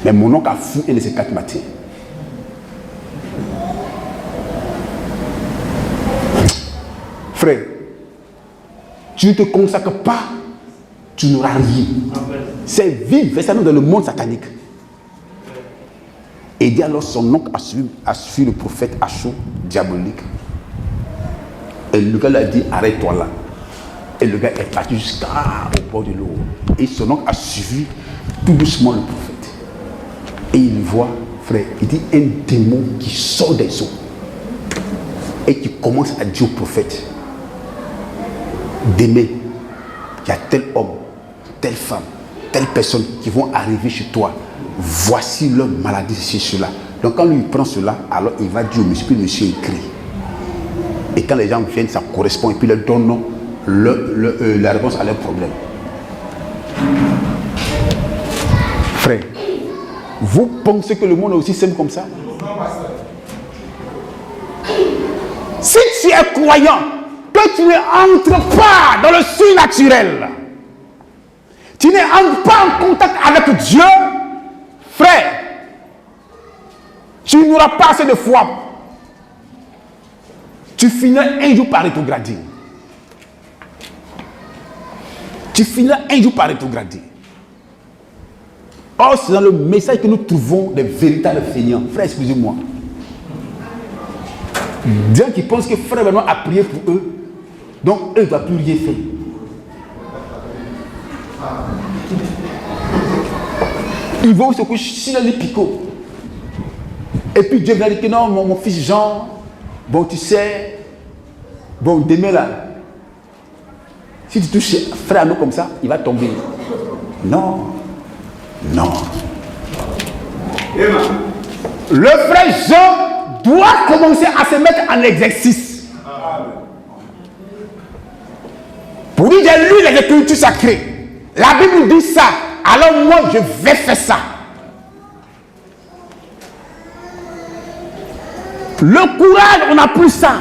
Mais mon oncle a fouillé les 4 matins. Frère, tu ne te consacres pas, tu n'auras rien. C'est vivre ça dans le monde satanique. Et dit alors son oncle a suivi le prophète Achou, diabolique. Et le gars lui a dit, arrête-toi là. Et le gars est parti jusqu'au bord de l'eau. Et son oncle a suivi tout doucement le prophète. Et il voit, frère, il dit un démon qui sort des eaux. Et qui commence à dire au prophète, demain, il y a tel homme, telle femme, telle personne qui vont arriver chez toi. Voici leur maladie, c'est cela. Donc quand lui prend cela, alors il va dire au monsieur, puis le monsieur écrit. Et quand les gens viennent, ça correspond, et puis leur donne la réponse à leurs problèmes. Frère, vous pensez que le monde est aussi simple comme ça? Si tu es croyant, que tu n'entres pas dans le surnaturel, tu n'entres pas en contact avec Dieu, frère, tu n'auras pas assez de foi. Tu finiras un jour par rétrograder. Tu finiras un jour par rétrograder. Or, c'est dans le message que nous trouvons des véritables feignants. Frère, excusez-moi. Dieu qui pense que frère Benoît a prié pour eux, donc eux ne doivent plus rien faire. Ils vont se coucher sur les picots. Et puis Dieu va dire que non, mon fils Jean, bon tu sais, bon demain là, si tu touches frère Arnaud comme ça, il va tomber. Non. Non. Le frère Jean doit commencer à se mettre en exercice. Pour lui, j'ai lu les Écritures sacrées. La Bible dit ça. Alors moi, je vais faire ça. Le courage, on n'a plus ça.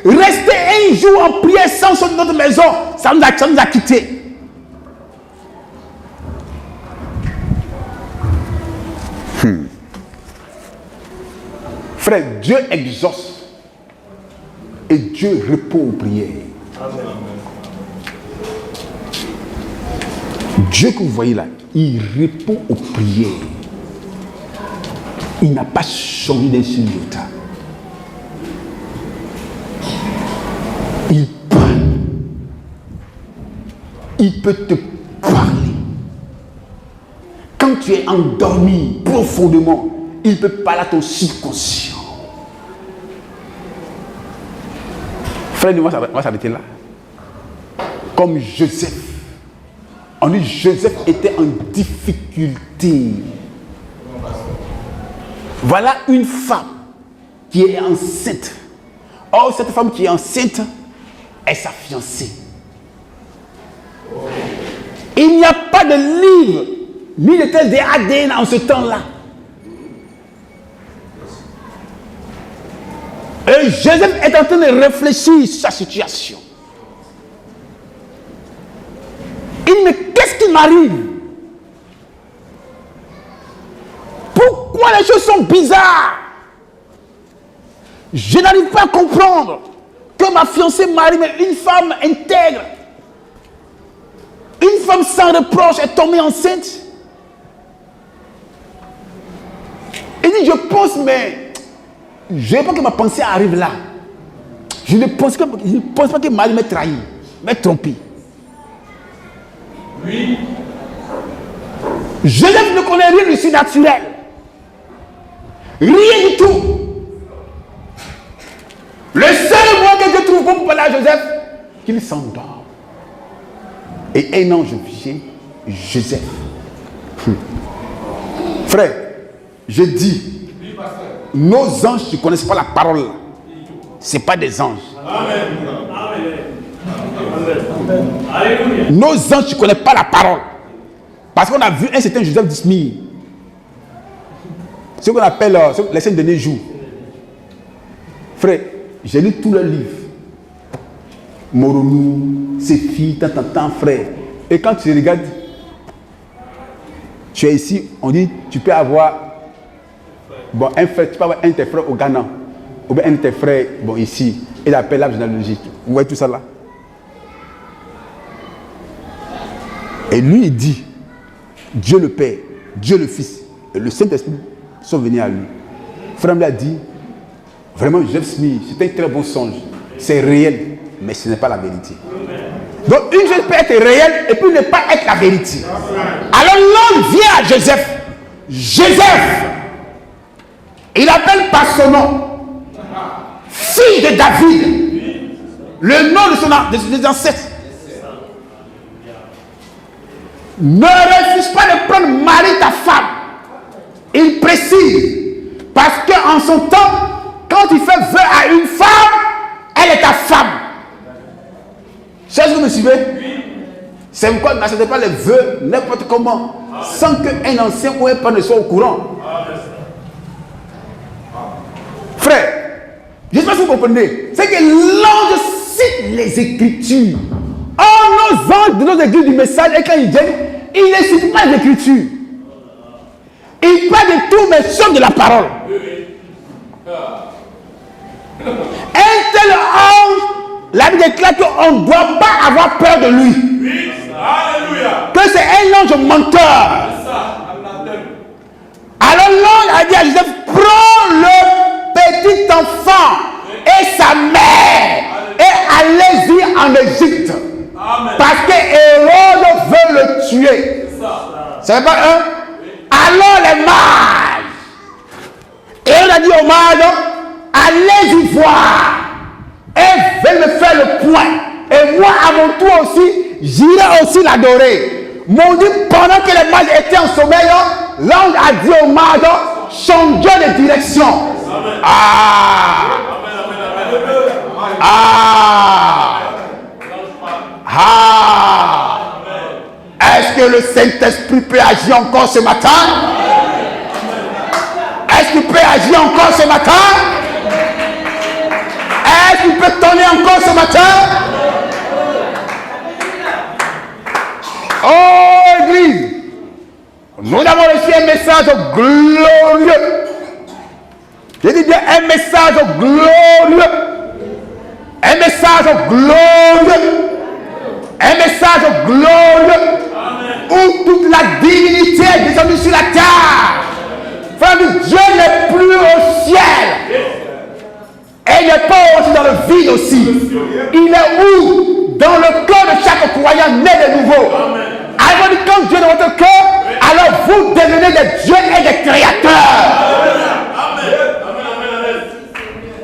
Rester un jour en prière sans sortir de notre maison, ça nous a quittés. Frère, Dieu exauce et Dieu répond aux prières. Amen. Dieu que vous voyez là, il répond aux prières. Il n'a pas changé d'un seul iota. Il parle. Il peut te parler. Quand tu es endormi profondément, il peut parler à ton subconscient. Frère, on va s'arrêter là. Comme Joseph. On dit Joseph était en difficulté. Voilà une femme qui est enceinte. Or, cette femme qui est enceinte est sa fiancée. Il n'y a pas de livre, ni de test d'ADN en ce temps-là. Et Joseph est en train de réfléchir sur sa situation. Il dit, mais qu'est-ce qui m'arrive? Pourquoi les choses sont bizarres? Je n'arrive pas à comprendre que ma fiancée Marie, une femme intègre, une femme sans reproche est tombée enceinte. Il dit, je pense, mais je ne veux pas que ma pensée arrive là. Je ne pense pas que Marie m'ait trahi, m'ait trompé. Oui. Joseph ne connaît rien du surnaturel. Rien du tout. Le seul moyen que je trouve pour parler à Joseph, qu'il s'endort. Et un ange vient, Joseph. Frère, je dis, nos anges ne connaissent pas la parole. Ce n'est pas des anges. Amen. Alléluia. Nos anges ne connaissent pas la parole. Parce qu'on a vu un certain Joseph Smith. Ce qu'on appelle les 5 derniers jours. Frère, j'ai lu tous leurs livres. Moronou, ses filles, tant, frère. Et quand tu regardes, tu es ici, on dit, tu peux avoir un frère, tu peux avoir un de tes frères au Ghana, ou bien un de tes frères ici, et il appelle l'arbre généalogique. Vous voyez tout ça là? Et lui, il dit, Dieu le Père, Dieu le Fils, et le Saint-Esprit sont venus à lui. Frère lui a dit, vraiment, Joseph Smith, c'est un très bon songe. C'est réel, mais ce n'est pas la vérité. Donc, une chose peut être réelle et puis ne pas être la vérité. Alors, l'homme vient à Joseph. Joseph, il appelle par son nom, fils de David, le nom de ses ancêtres. Ne refuse pas de prendre Marie, ta femme. Il précise, parce qu'en son temps, quand il fait vœu à une femme, elle est ta femme. Est-ce que vous me suivez? C'est pourquoi n'acceptez pas les vœux n'importe comment, sans qu'un ancien ou un père ne soit au courant. Frère, je ne sais pas si vous comprenez, c'est que l'ange cite les Écritures. Oh, nos anges de nos églises du message, et quand ils viennent, ils ne citent pas les Écritures. Ils parlent de tout, mais sauf de la parole. Un tel ange, la Bible déclare qu'on ne doit pas avoir peur de lui. Que c'est un ange menteur. Alors l'ange a dit à Joseph, prends le petit enfant et sa mère et allez-y en Égypte. Parce que Hérode veut le tuer. Ça n'est pas un? Alors les mages. Hérode a dit aux mages, allez-y voir. Et venez me faire le point. Et moi, à mon tour aussi, j'irai aussi l'adorer. M'ont dit, pendant que les mages étaient en sommeil, l'ange a dit aux mages, changez de direction. Est-ce que le Saint-Esprit peut agir encore ce matin? Est-ce qu'il peut agir encore ce matin? Est-ce qu'il peut tourner encore ce matin? Oh, Église, nous avons reçu un message glorieux. Je dis bien un message glorieux. Un message glorieux. Un message glorieux. Où toute la divinité est descendue sur la terre. Frère, Dieu n'est plus au ciel. Et il n'est pas aussi dans le vide aussi. Il est où? Dans le cœur de chaque croyant né de nouveau. Alors quand Dieu est dans votre cœur, alors vous devenez des dieux et des créateurs.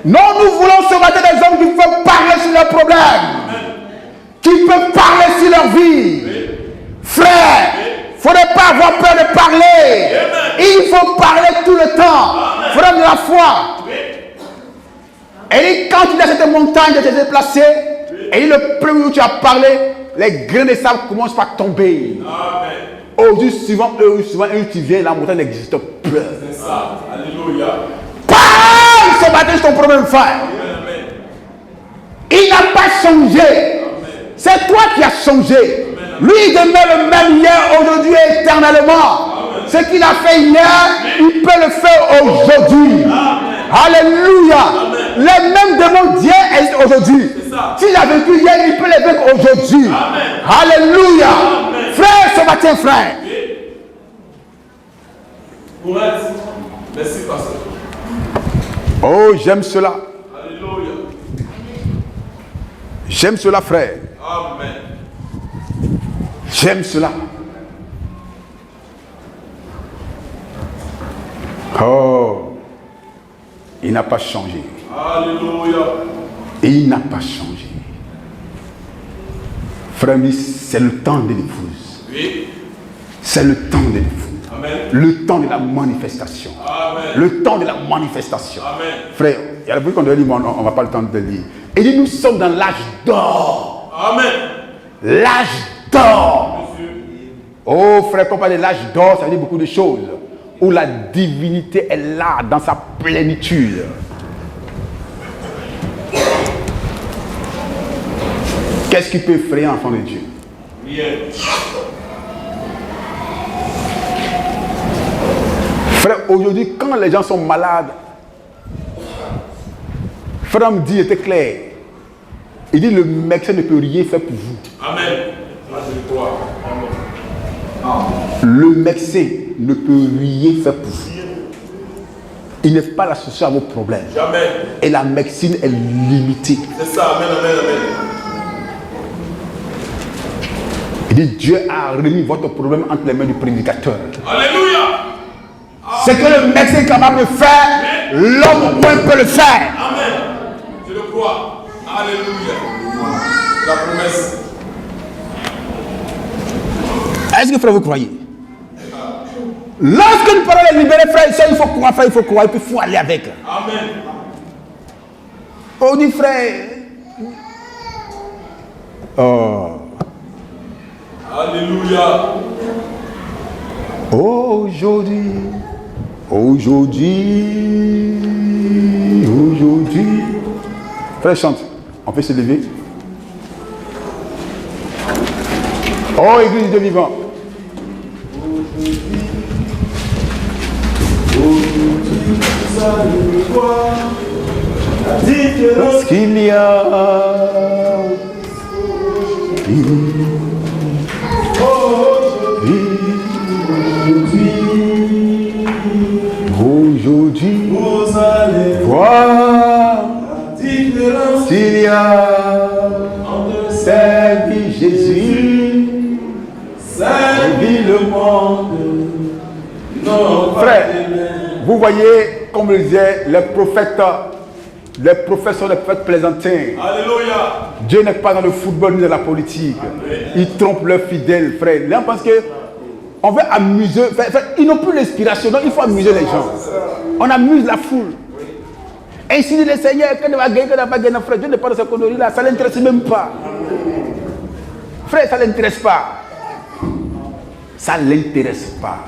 Non, nous voulons se matin des hommes qui peuvent parler sur leurs problèmes, qui peuvent parler sur leur vie. Frère, il ne faudrait pas avoir peur de parler. Il faut parler tout le temps. Il faudra de la foi. Et quand tu es dans cette montagne de te déplacer, et le premier où tu as parlé, les grains de sable commencent par tomber. Au jour suivant, tu viens, la montagne n'existe plus. C'est ça. Alléluia. Parle ce matin sur ton problème, frère. Il n'a pas changé. C'est toi qui as changé. Lui, il demeure le même hier, aujourd'hui et éternellement. Ce qu'il a fait hier, il peut le faire aujourd'hui. Alléluia. Les mêmes démons d'hier existent aujourd'hui. S'il a vécu hier, il peut les vaincre aujourd'hui. Alléluia. Frère, ce matin, frère. Pour être. Merci, pasteur. Oh, j'aime cela. Alléluia. J'aime cela, frère. Amen. J'aime cela. Oh, il n'a pas changé. Alléluia. Il n'a pas changé. Frère, c'est le temps de l'épouse. Oui. C'est le temps de l'épouse. Amen. Le temps de la manifestation. Amen. Le temps de la manifestation. Amen. Frère, il y a le bruit qu'on doit lire, mais on n'a pas le temps de lire. Il dit, nous sommes dans l'âge d'or. Amen. L'âge d'or. Oh frère, quand on parle de l'âge d'or, ça veut dire beaucoup de choses. Où la divinité est là, dans sa plénitude. Qu'est-ce qui peut effrayer un enfant de Dieu? Rien. Frère, aujourd'hui, quand les gens sont malades, frère me dit, il était clair. Il dit, le médecin ne peut rien faire pour vous. Amen. Là, je le crois. Le médecin ne peut rien faire pour vous. Il n'est pas la solution à vos problèmes. Jamais. Et la médecine est limitée. C'est ça. Amen, amen, amen. Il dit, Dieu a remis votre problème entre les mains du prédicateur. Alléluia. Ce que le médecin est capable de faire, l'homme au moins peut le faire. Amen. Je le crois. Alléluia. La promesse. Est-ce que frère vous croyez? Lorsque une parole est libérée, frère, ça, il faut croire, frère, il faut croire, et puis il faut aller avec. Amen. On dit frère. Oh. Alléluia. Aujourd'hui. Frère, chante. On peut se lever. Oh, Église de vivant. Parce qu'il y a aujourd'hui, vous allez voir s'il y a servi Jésus, servi le monde. Frère, vous voyez, comme le disait les prophètes sont des prophètes plaisantins. Alléluia. Dieu n'est pas dans le football ni dans la politique. Ils trompent leurs fidèles, frère. Là, parce que on veut amuser. Ils n'ont plus l'inspiration, donc il faut amuser les gens. On amuse la foule. Et si le Seigneur, quand il va gagner, quand il va pas gagner, frère, Dieu n'est pas dans cette connerie-là. Ça ne l'intéresse même pas. Frère, ça ne l'intéresse pas. Ça ne l'intéresse pas.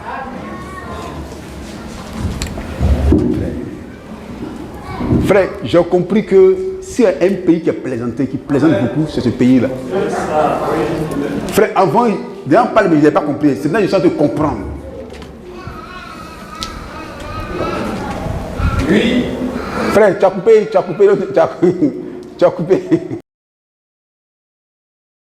Frère, j'ai compris que s'il y a un pays qui est plaisanté, qui plaisante beaucoup, c'est ce pays-là. Frère, avant, les gens parlent, mais je n'ai pas compris. C'est maintenant que je suis en train de comprendre. Oui. Frère, tu as coupé.